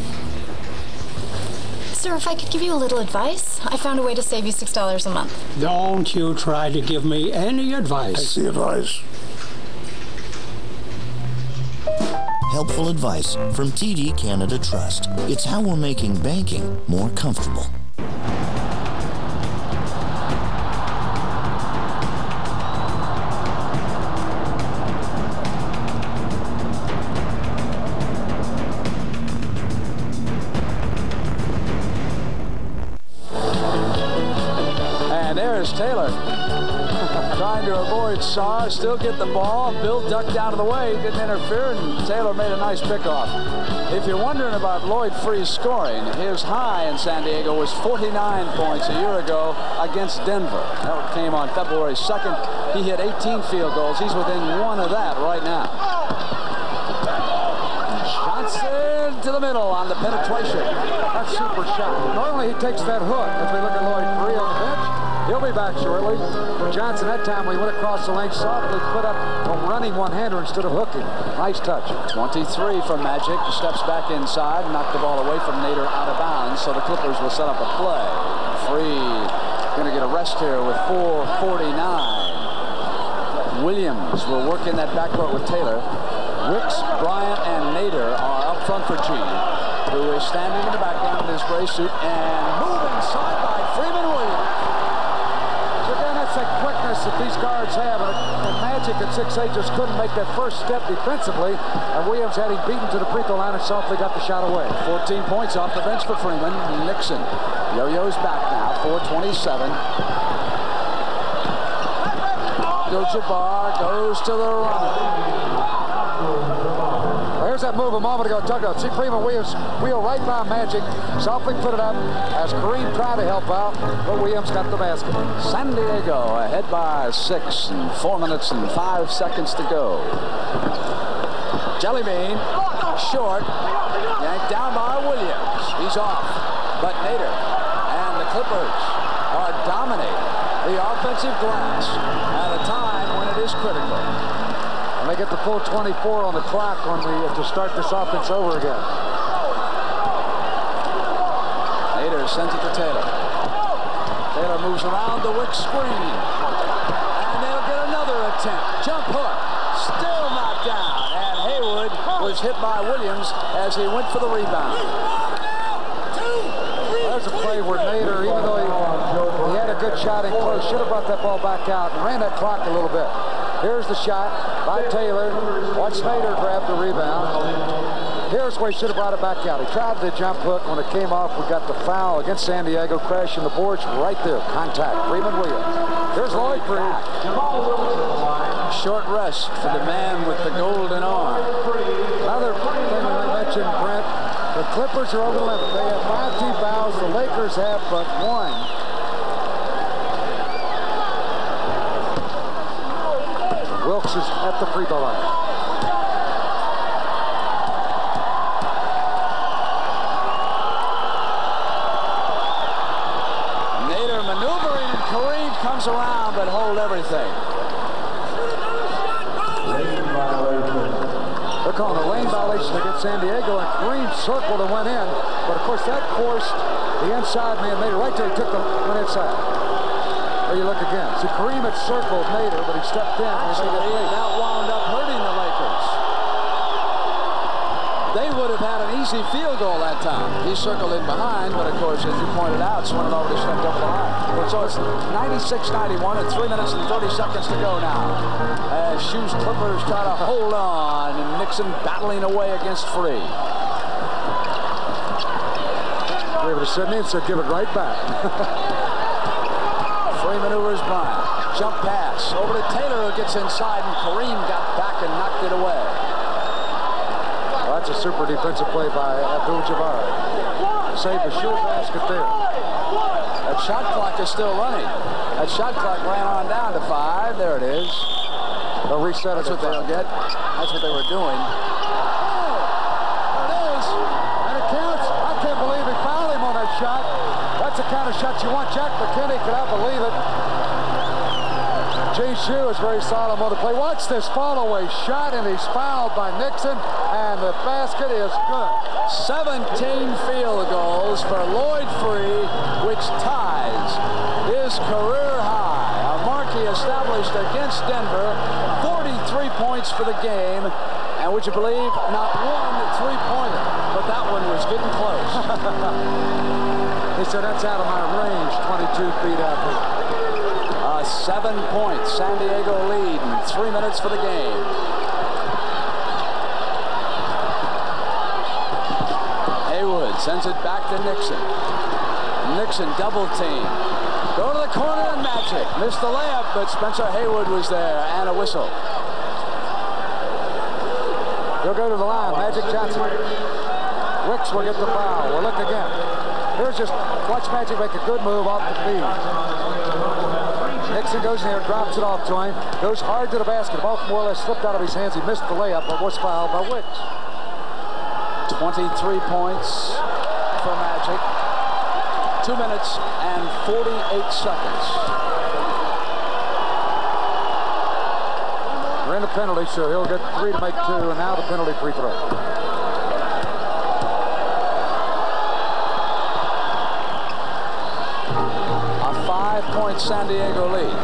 Sir, if I could give you a little advice, I found a way to save you $6 a month. Don't you try to give me any advice. That's the advice. Helpful advice from TD Canada Trust. It's how we're making banking more comfortable. Here's Taylor. Trying to avoid Sarr, still get the ball. Bill ducked out of the way, didn't interfere, and Taylor made a nice pickoff. If you're wondering about Lloyd Freese scoring, his high in San Diego was 49 points a year ago against Denver. That came on February 2nd. He hit 18 field goals. He's within one of that right now. Johnson to the middle on the penetration. That's super shot. Normally he takes that hook. As we look at Lloyd Freese on the bench, he'll be back shortly. Johnson, that time we went across the lane, softly put up a running one-hander instead of hooking. Nice touch. 23 from Magic. Steps back inside, knocked the ball away from Nader out of bounds, so the Clippers will set up a play. Free. Going to get a rest here with 4:49. Williams will work in that backcourt with Taylor. Wicks, Bryant, and Nader are up front for G, who is standing in the background in his gray suit and moved inside by Freeman Williams. So again, that's that quickness that these guards have, and Magic at 6'8" just couldn't make that first step defensively, and Williams had him beaten to the free throw line and softly got the shot away. 14 points off the bench for Freeman. Nixon yo-yo's back now, 4:27. Abdul-Jabbar goes to the run. There's that move a moment ago. See Freeman Williams wheel right by Magic. Softly put it up as Kareem tried to help out, but Williams got the basket. San Diego ahead by 6 and 4 minutes and 5 seconds to go. Jellybean, short, yanked down by Williams. He's off, but Nader and the Clippers are dominating the offensive glass at a time when it is critical. And they get the full 24 on the clock to start this offense over again. Nader sends it to Taylor. Taylor moves around the Wick screen. And they'll get another attempt. Jump hook. Still not down. And Haywood was hit by Williams as he went for the rebound. There's a play where Nader, even though he had a good shot in close, should have brought that ball back out and ran that clock a little bit. Here's the shot by Taylor. Watch Nader grab the rebound. Here's where he should have brought it back out. He tried the jump hook. When it came off, we got the foul against San Diego, crashing the boards right there. Contact. Freeman Williams. Here's Lloyd Freese. Short rest for the man with the golden arm. Another thing that I mentioned, Brent, the Clippers are over the limit. They have 5 team fouls. The Lakers have but 1. Wilkes is at the free throw line. Nader maneuvering, and Kareem comes around but hold everything. They're calling a lane violation against San Diego, and Kareem circled and went in. But of course that forced the inside man, Nader, right there. He went inside. There you look again. See, Kareem had circled Nader, but he stepped in. Actually, that wound up hurting the Lakers. They would have had an easy field goal that time. He circled in behind, but of course, as you pointed out, Swin had already stepped up the line. So it's 96-91 and 3 minutes and 30 seconds to go now. As Shoes Clippers try to hold on, and Nixon battling away against Free. Gave it to Sidney and said, give it right back. Free maneuvers Bryant. Jump pass over to Taylor, who gets inside, and Kareem got back and knocked it away. Well, that's a super defensive play by Abdul-Jabbar. Saved a sure basket there. That shot clock is still running. That shot clock ran on down to 5. There it is. They'll reset it. That's what they'll get. That's what they were doing. There it is. And it counts. I can't believe he fouled him on that shot. That's the kind of shot you want. Jack McKinney, could I believe it? Gene Shue is very solemn on the play. Watch this fall-away shot, and he's fouled by Nixon, and the basket is good. 17 field goals for Lloyd Free, which ties his career high. A mark he established against Denver. 43 points for the game, and would you believe, not one three-pointer, but that one was getting close. He said, that's out of my range, 22 feet out there. 7 points, San Diego lead, and 3 minutes for the game. Haywood sends it back to Nixon. Nixon double team. Go to the corner and Magic. Missed the layup, but Spencer Haywood was there, and a whistle. He'll go to the line. Magic Johnson. Wicks will get the foul. We'll look again. Here's just, watch Magic make a good move off the feed. Nixon goes in there, drops it off to him, goes hard to the basket. The ball more or less slipped out of his hands. He missed the layup, but was fouled by Wicks. 23 points for Magic. 2 minutes and 48 seconds. We're in the penalty, so he'll get 3 to make 2, and now the penalty free throw. A 5-point San Diego lead.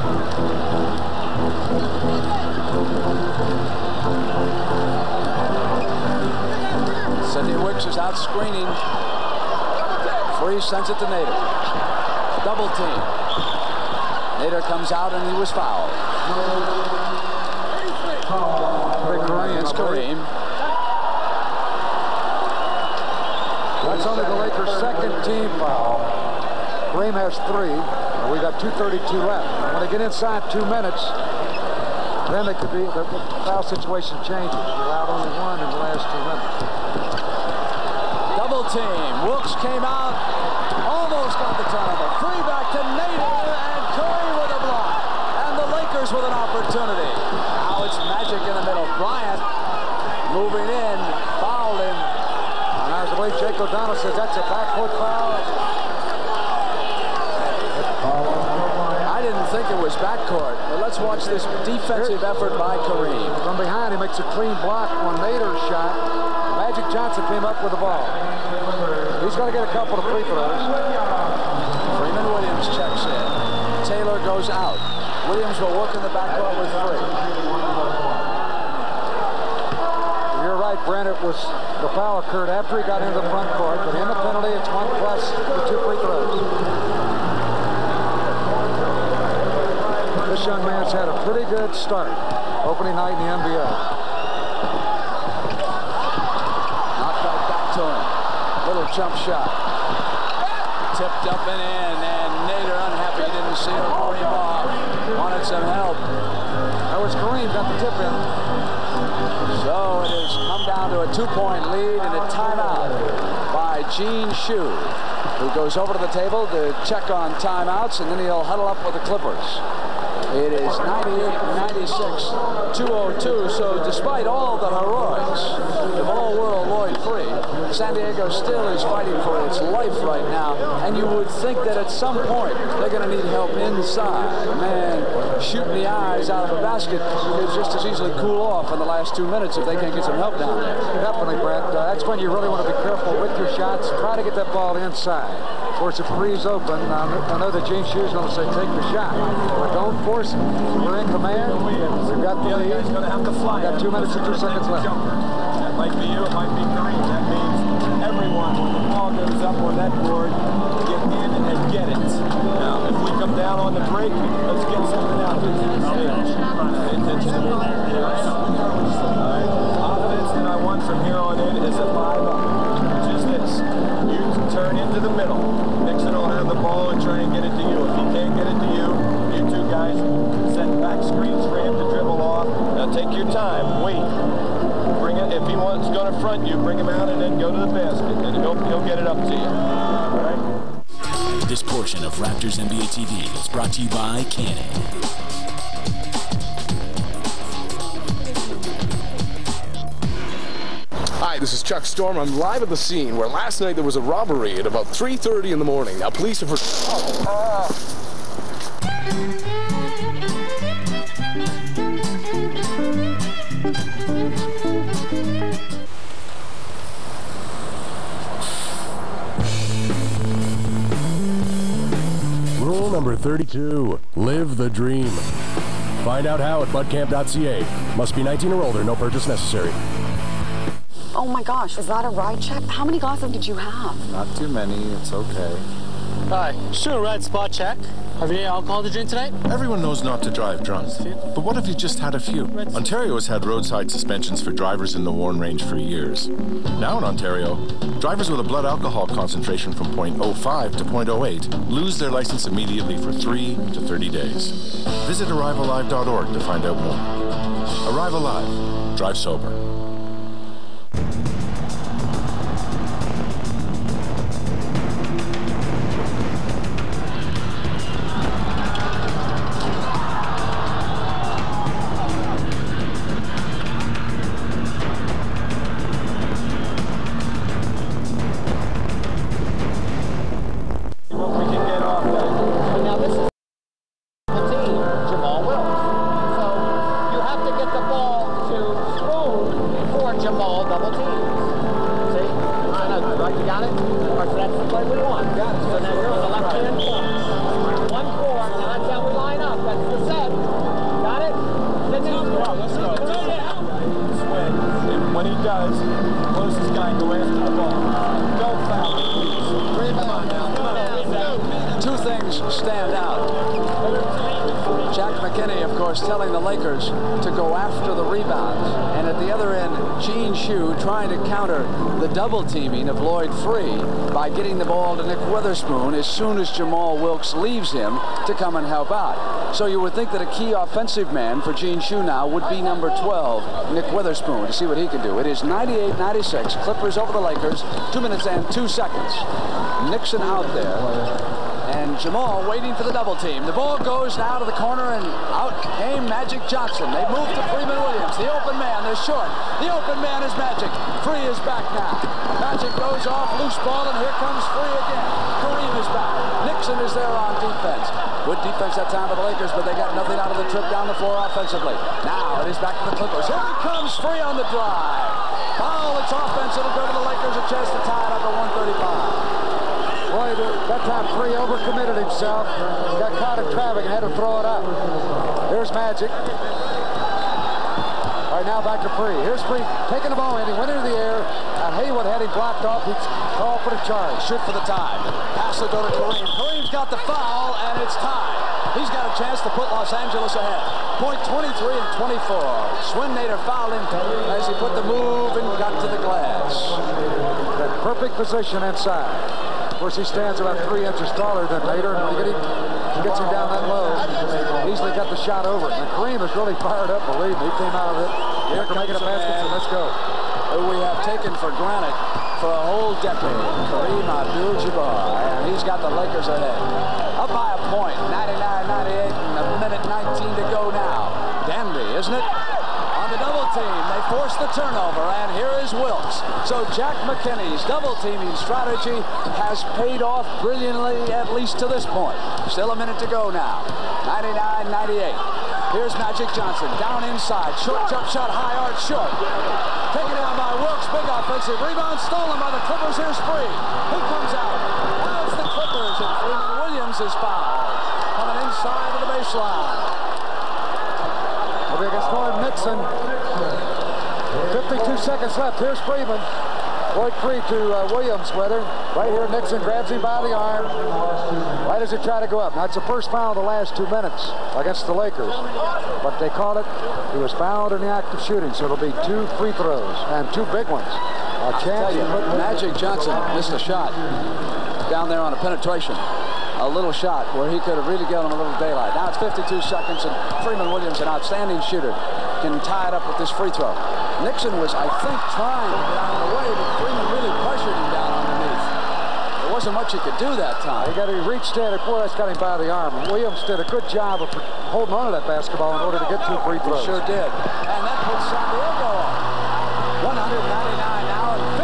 Sidney Wicks is out screening. Free sends it to Nader. Double team. Nader comes out and he was fouled. It's Kareem. That's only the Lakers' second team foul. Kareem has 3. We got 2:32 left. When they get inside 2 minutes, then they could be, the foul situation changes. You're allowed only 1 in the last 2 minutes. Double team. Wilkes came out, almost got the turnover. Free back to Nader, and Curry with a block. And the Lakers with an opportunity. Now it's Magic in the middle. Bryant moving in, fouled him. And as I believe Jake O'Donnell says, that's a backcourt foul. I didn't think it was backcourt, but let's watch this defensive effort by Kareem. From behind, he makes a clean block on Nader's shot. Magic Johnson came up with the ball. He's going to get a couple of free throws. Freeman Williams checks in. Taylor goes out. Williams will work in the backcourt with 3. You're right, Brent. It was the foul occurred after he got into the front court, but in the penalty, it's 1 plus the 2 free throws. This young man's had a pretty good start opening night in the NBA. Knocked right back to him. Little jump shot. Tipped up and in, and Nader unhappy he didn't see Kareem off. Wanted some help. That was Kareem got the tip in. So it has come down to a 2-point lead and a timeout by Gene Shue, who goes over to the table to check on timeouts, and then he'll huddle up with the Clippers. It is 98-96, 2:02, so despite all the heroics of all-world Lloyd Free, San Diego still is fighting for its life right now, and you would think that at some point they're going to need help inside. Man, shooting the eyes out of a basket is just as easily cool off in the last 2 minutes if they can't get some help down there. Definitely, Brett. That's when you really want to be careful with your shots. Try to get that ball inside. Of course, if three's open, I know that Gene Shue's going to say take the shot, but don't force it. We're in command. We've got the lead. We've got 2 minutes and 2 seconds left. That might be you, it might be Kareem. That means everyone, when the ball goes up on that board, get in and get it. Now, if we come down on the break, let's get something out of it. Pay attention to it. Offense that I want from here on in is a 5-up, which is this. You turn into the middle. Nixon will have the ball and try and get it to you. If he can't get it to you, you two guys set back screens for him to dribble off. Now take your time. Wait. Bring it. If he wants going to front you, bring him out and then go to the basket. And he'll get it up to you. All right? This portion of Raptors NBA TV is brought to you by Canon. Hi, this is Chuck Storm. I'm live at the scene where last night there was a robbery at about 3:30 in the morning. Now, police have... Rule number 32, live the dream. Find out how at budcamp.ca. Must be 19 or older, no purchase necessary. Oh my gosh, is that a ride check? How many glasses did you have? Not too many, it's okay. Hi. Sure, red spot check. Have you any alcohol to drink tonight? Everyone knows not to drive drunk. But what if you just had a few? Ontario has had roadside suspensions for drivers in the Warren Range for years. Now in Ontario, drivers with a blood alcohol concentration from 0.05 to 0.08 lose their license immediately for 3 to 30 days. Visit arrivalive.org to find out more. Arrive Alive. Drive sober. Telling the Lakers to go after the rebounds, and at the other end, Gene Shue trying to counter the double teaming of Lloyd Free by getting the ball to Nick Weatherspoon as soon as Jamal Wilkes leaves him to come and help out. So you would think that a key offensive man for Gene Shue now would be number 12, Nick Weatherspoon, to see what he can do. It is 98-96, Clippers over the Lakers, 2 minutes and 2 seconds. Nixon out there. And Jamal waiting for the double team. The ball goes now to the corner, and out came Magic Johnson. They move to Freeman Williams. The open man, they're short. The open man is Magic. Free is back now. Magic goes off, loose ball, and here comes Free again. Kareem is back. Nixon is there on defense. Good defense that time for the Lakers, but they got nothing out of the trip down the floor offensively. Now it is back to the Clippers. Here he comes, Free on the drive. Foul, it's offense. It'll go to the Lakers, a chance to tie it up at 135. Boy, that time Free overcommitted himself. Got caught in traffic and had to throw it up. Here's Magic. All right, now back to Free. Here's Free taking the ball in. He went into the air. Haywood had him blocked off. He called for the charge. Shoot for the tie. Pass will go to Kareem. Kareem's got the foul, and it's tied. He's got a chance to put Los Angeles ahead. Point 23 and 24. Swin Nader fouled him as he put the move and got to the glass. That perfect position inside. Of course, he stands about 3 inches taller than Nader, and when he gets him down that low, easily got the shot over. And Kareem is really fired up, believe me. He came out of it after making a basket, so let's go. Who we have taken for granted for a whole decade, Kareem Abdul-Jabbar, and he's got the Lakers ahead. Up by a point, 99-98, and a minute 19 to go now. Dandy, isn't it? On the double team, they force the turnover, and here is Wilkes. So Jack McKinney's double teaming strategy has paid off brilliantly, at least to this point. Still a minute to go now. 99-98. Here's Magic Johnson down inside. Short jump shot, high arch short. Taken down by Wilkes. Big offensive rebound stolen by the Clippers. Here's Free. He comes out. Now it's the Clippers, and Freeman Williams is fouled. Coming inside of the baseline. Well, they can score Nixon. 52 seconds left. Here's Freeman. Lloyd Free to Williams with her. Right here, Nixon grabs him by the arm. Right as he try to go up. Now, it's the first foul of the last 2 minutes against the Lakers. But they call it, he was fouled in the act of shooting, so it'll be 2 free throws and 2 big ones. A chance to put Magic Johnson missed a shot down there on a penetration. A little shot where he could have really given him a little daylight. Now it's 52 seconds, and Freeman Williams, an outstanding shooter, can tie it up with this free throw. Nixon was, I think, trying to get out of the way, but Freeman really pressured him down underneath. There wasn't much he could do that time. He reached in, and boy, that's got him by the arm. Williams did a good job of holding on to that basketball in order to get 2 free throws. He sure did. And that puts San Diego on. 199 now, and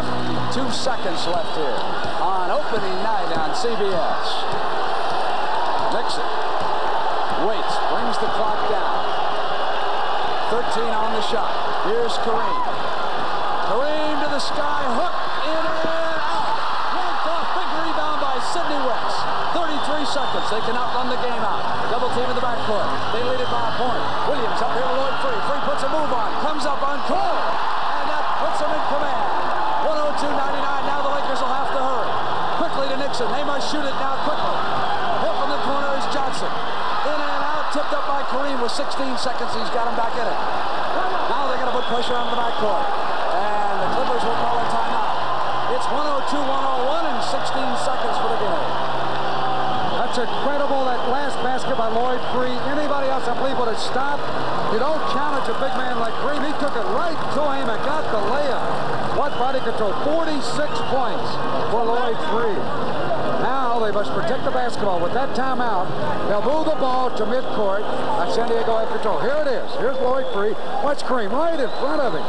52 seconds left here on opening night on CBS. Nixon waits, brings the clock down. 13 on the shot. Here's Kareem. Kareem to the sky, hook, in and out. Yanked off, big rebound by Sidney Wicks. 33 seconds, they cannot run the game out. Double team in the backcourt. They lead it by a point. Williams up here to Lloyd Free. Free puts a move on, comes up on Cole, and that puts him in command. 102-99, now the Lakers will have to hurry. Quickly to Nixon, they must shoot it now quickly. Johnson. In and out, tipped up by Kareem with 16 seconds. He's got him back in it. Now they're going to put pressure on the backcourt. And the Clippers will call a timeout. It's 102-101 and 16 seconds for the game. That's incredible, that last basket by Lloyd Free. Anybody else, I believe, would have stopped. You don't challenge a big man like Kareem. He took it right to him and got the layup. What body control? 46 points for Lloyd Free. Now they must protect the basketball. With that timeout, they'll move the ball to midcourt. San Diego have control. Here it is. Here's Lloyd Free. Watch Kareem right in front of him.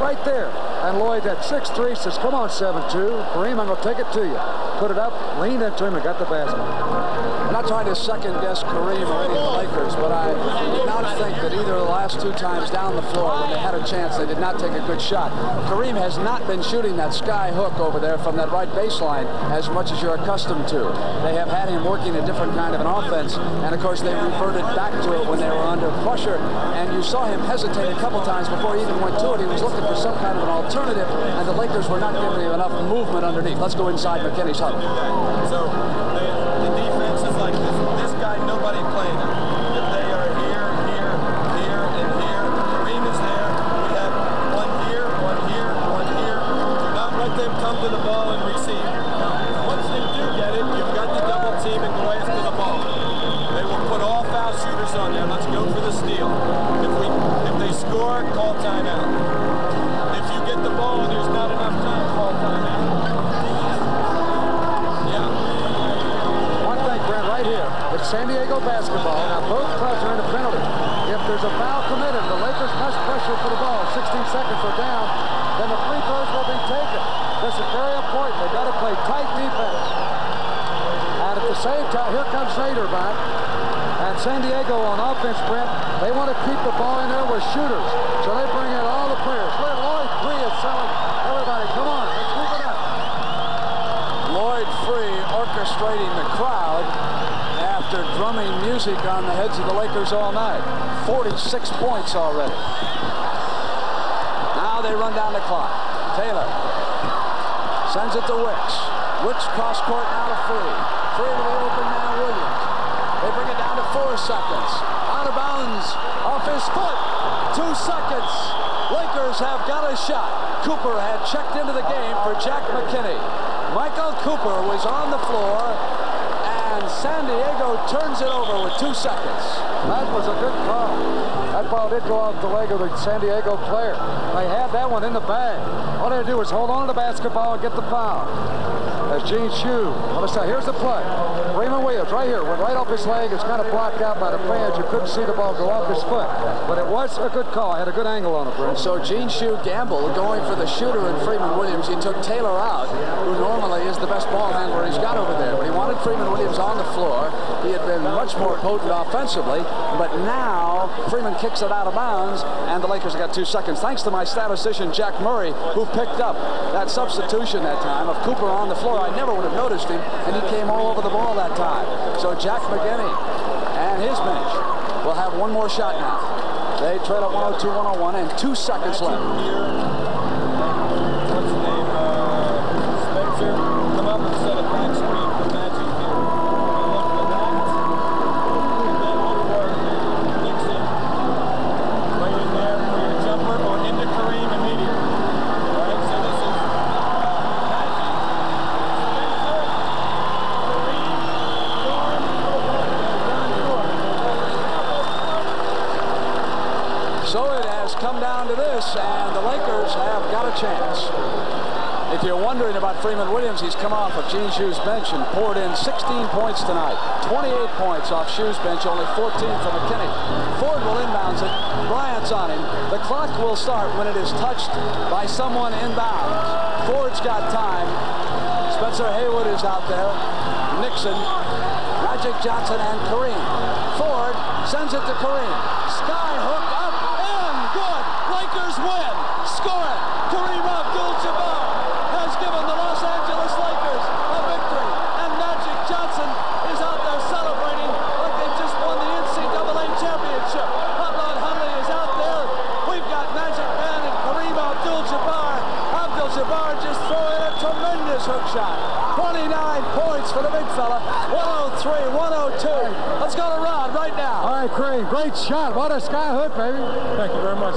Right there. And Lloyd at 6'3" says, come on, 7'2". Kareem, I'm going to take it to you. Put it up, leaned into him, and got the basket. I'm not trying to second-guess Kareem or any of the Lakers, but I did not think that either of the last two times down the floor when they had a chance, they did not take a good shot. Kareem has not been shooting that sky hook over there from that right baseline as much as you're accustomed to. They have had him working a different kind of an offense, and of course they reverted back to it when they were under pressure, and you saw him hesitate a couple times before he even went to it. He was looking for some kind of an alternative, and the Lakers were not giving him enough movement underneath. Let's go inside McKinney's huddle. So the defense is like this. This guy, nobody playing him. If they are here, here, here, and here, Kareem is there. We have one here, one here, one here. Do not let them come to the ball and receive. Once they do get it, you've got the double team and go after the ball. They will put all foul shooters on there. Let's go for the steal. If they score, call timeout. If you get the ball and there's not enough time, call timeout. Right here, it's San Diego basketball. Now both clubs are in a penalty. If there's a foul committed, the Lakers must pressure for the ball. 16 seconds are down, then the free throws will be taken. This is very important. They've got to play tight defense. And at the same time, here comes Nader back. And San Diego on offense, Brent, they want to keep the ball in there with shooters. So they bring in all the players. Lloyd Free is selling. Everybody, come on, let's keep it up. Lloyd Free orchestrating the crowd after drumming music on the heads of the Lakers all night. 46 points already. Now they run down the clock. Taylor sends it to Wicks. Wicks cross court now to Free. Free to the open man Williams. They bring it down to 4 seconds. Out of bounds off his foot. 2 seconds. Lakers have got a shot. Cooper had checked into the game for Jack McKinney. Michael Cooper was on the floor, and San Diego turns it over with 2 seconds. That was a good call. That ball did go off the leg of the San Diego player. They had that one in the bag. All they had to do was hold on to the basketball and get the foul. As Gene Shue, here's the play. Raymond Williams right here, went right off his leg. It's kind of blocked out by the fans. You couldn't see the ball go off his foot. But it was a good call. I had a good angle on it, Brent. So Gene Shue gambled going for the shooter in Freeman Williams. He took Taylor out, who normally is the best ball handler he's got over there. But he wanted Freeman Williams on the floor. He had been much more potent offensively. But now Freeman kicks it out of bounds, and the Lakers have got 2 seconds. Thanks to my statistician, Jack Murray, who picked up that substitution that time of Cooper on the floor. I never would have noticed him, and he came all over the ball that time. So Jack McKinney and his bench will have one more shot now. They trail at 102-101 and 2 seconds left. What's his name? Spencer. Come up and set a back screen for Magic here. Look for that. And then look for Nixon. Right in there for your jumper or into Kareem immediately. All right, so this is Magic, Spencer, Kareem, Storm, So it has come down to this, and the Lakers have got a chance. If you're wondering about Freeman Williams, he's come off of Gene Shue's bench and poured in 16 points tonight. 28 points off Shue's bench, only 14 for McKinney. Ford will inbounds it. Bryant's on him. The clock will start when it is touched by someone inbounds. Ford's got time. Spencer Haywood is out there. Nixon, Magic Johnson, and Kareem. Ford sends it to Kareem. Sky hook up and good. Lakers win. Score it. Kareem Abdul-Jabbar has given the Los Angeles Lakers a victory, and Magic Johnson is out there celebrating like they just won the NCAA championship. Hudlon Hundley is out there. We've got Magic Man and Kareem Abdul-Jabbar. Abdul-Jabbar just throwing a tremendous hook shot. 29 points for the big fella. 103-102. Let's game. Great shot. What a sky hook, baby. Thank you very much.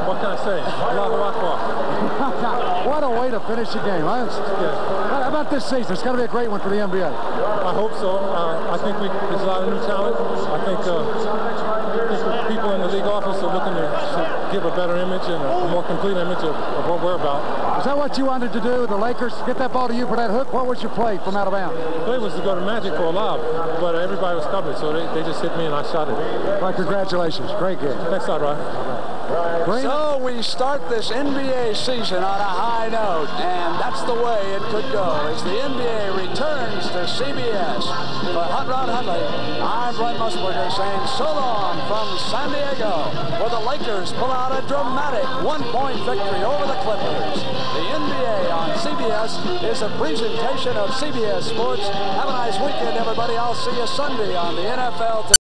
What can I say? Allahu Akbar. What a way to finish the game, huh? How about this season? It's got to be a great one for the NBA. I hope so. I think there's a lot of new talent. I think the people in the league office are looking to give a better image and a more complete image of what we're about. Is that what you wanted to do? The Lakers get that ball to you for that hook? What was your play from out of bounds? The play was to go to Magic for a lob, but everybody was covered, so they just hit me and I shot it. Well, congratulations. Great game. Thanks a lot, Rod. So we start this NBA season on a high note, and that's the way it could go as the NBA returns to CBS. For Hot Rod Huntley, I'm Brent Musburger saying so long from San Diego, where the Lakers pull out a dramatic one-point victory over the Clippers. The NBA on CBS is a presentation of CBS Sports. Have a nice weekend, everybody. I'll see you Sunday on the NFL.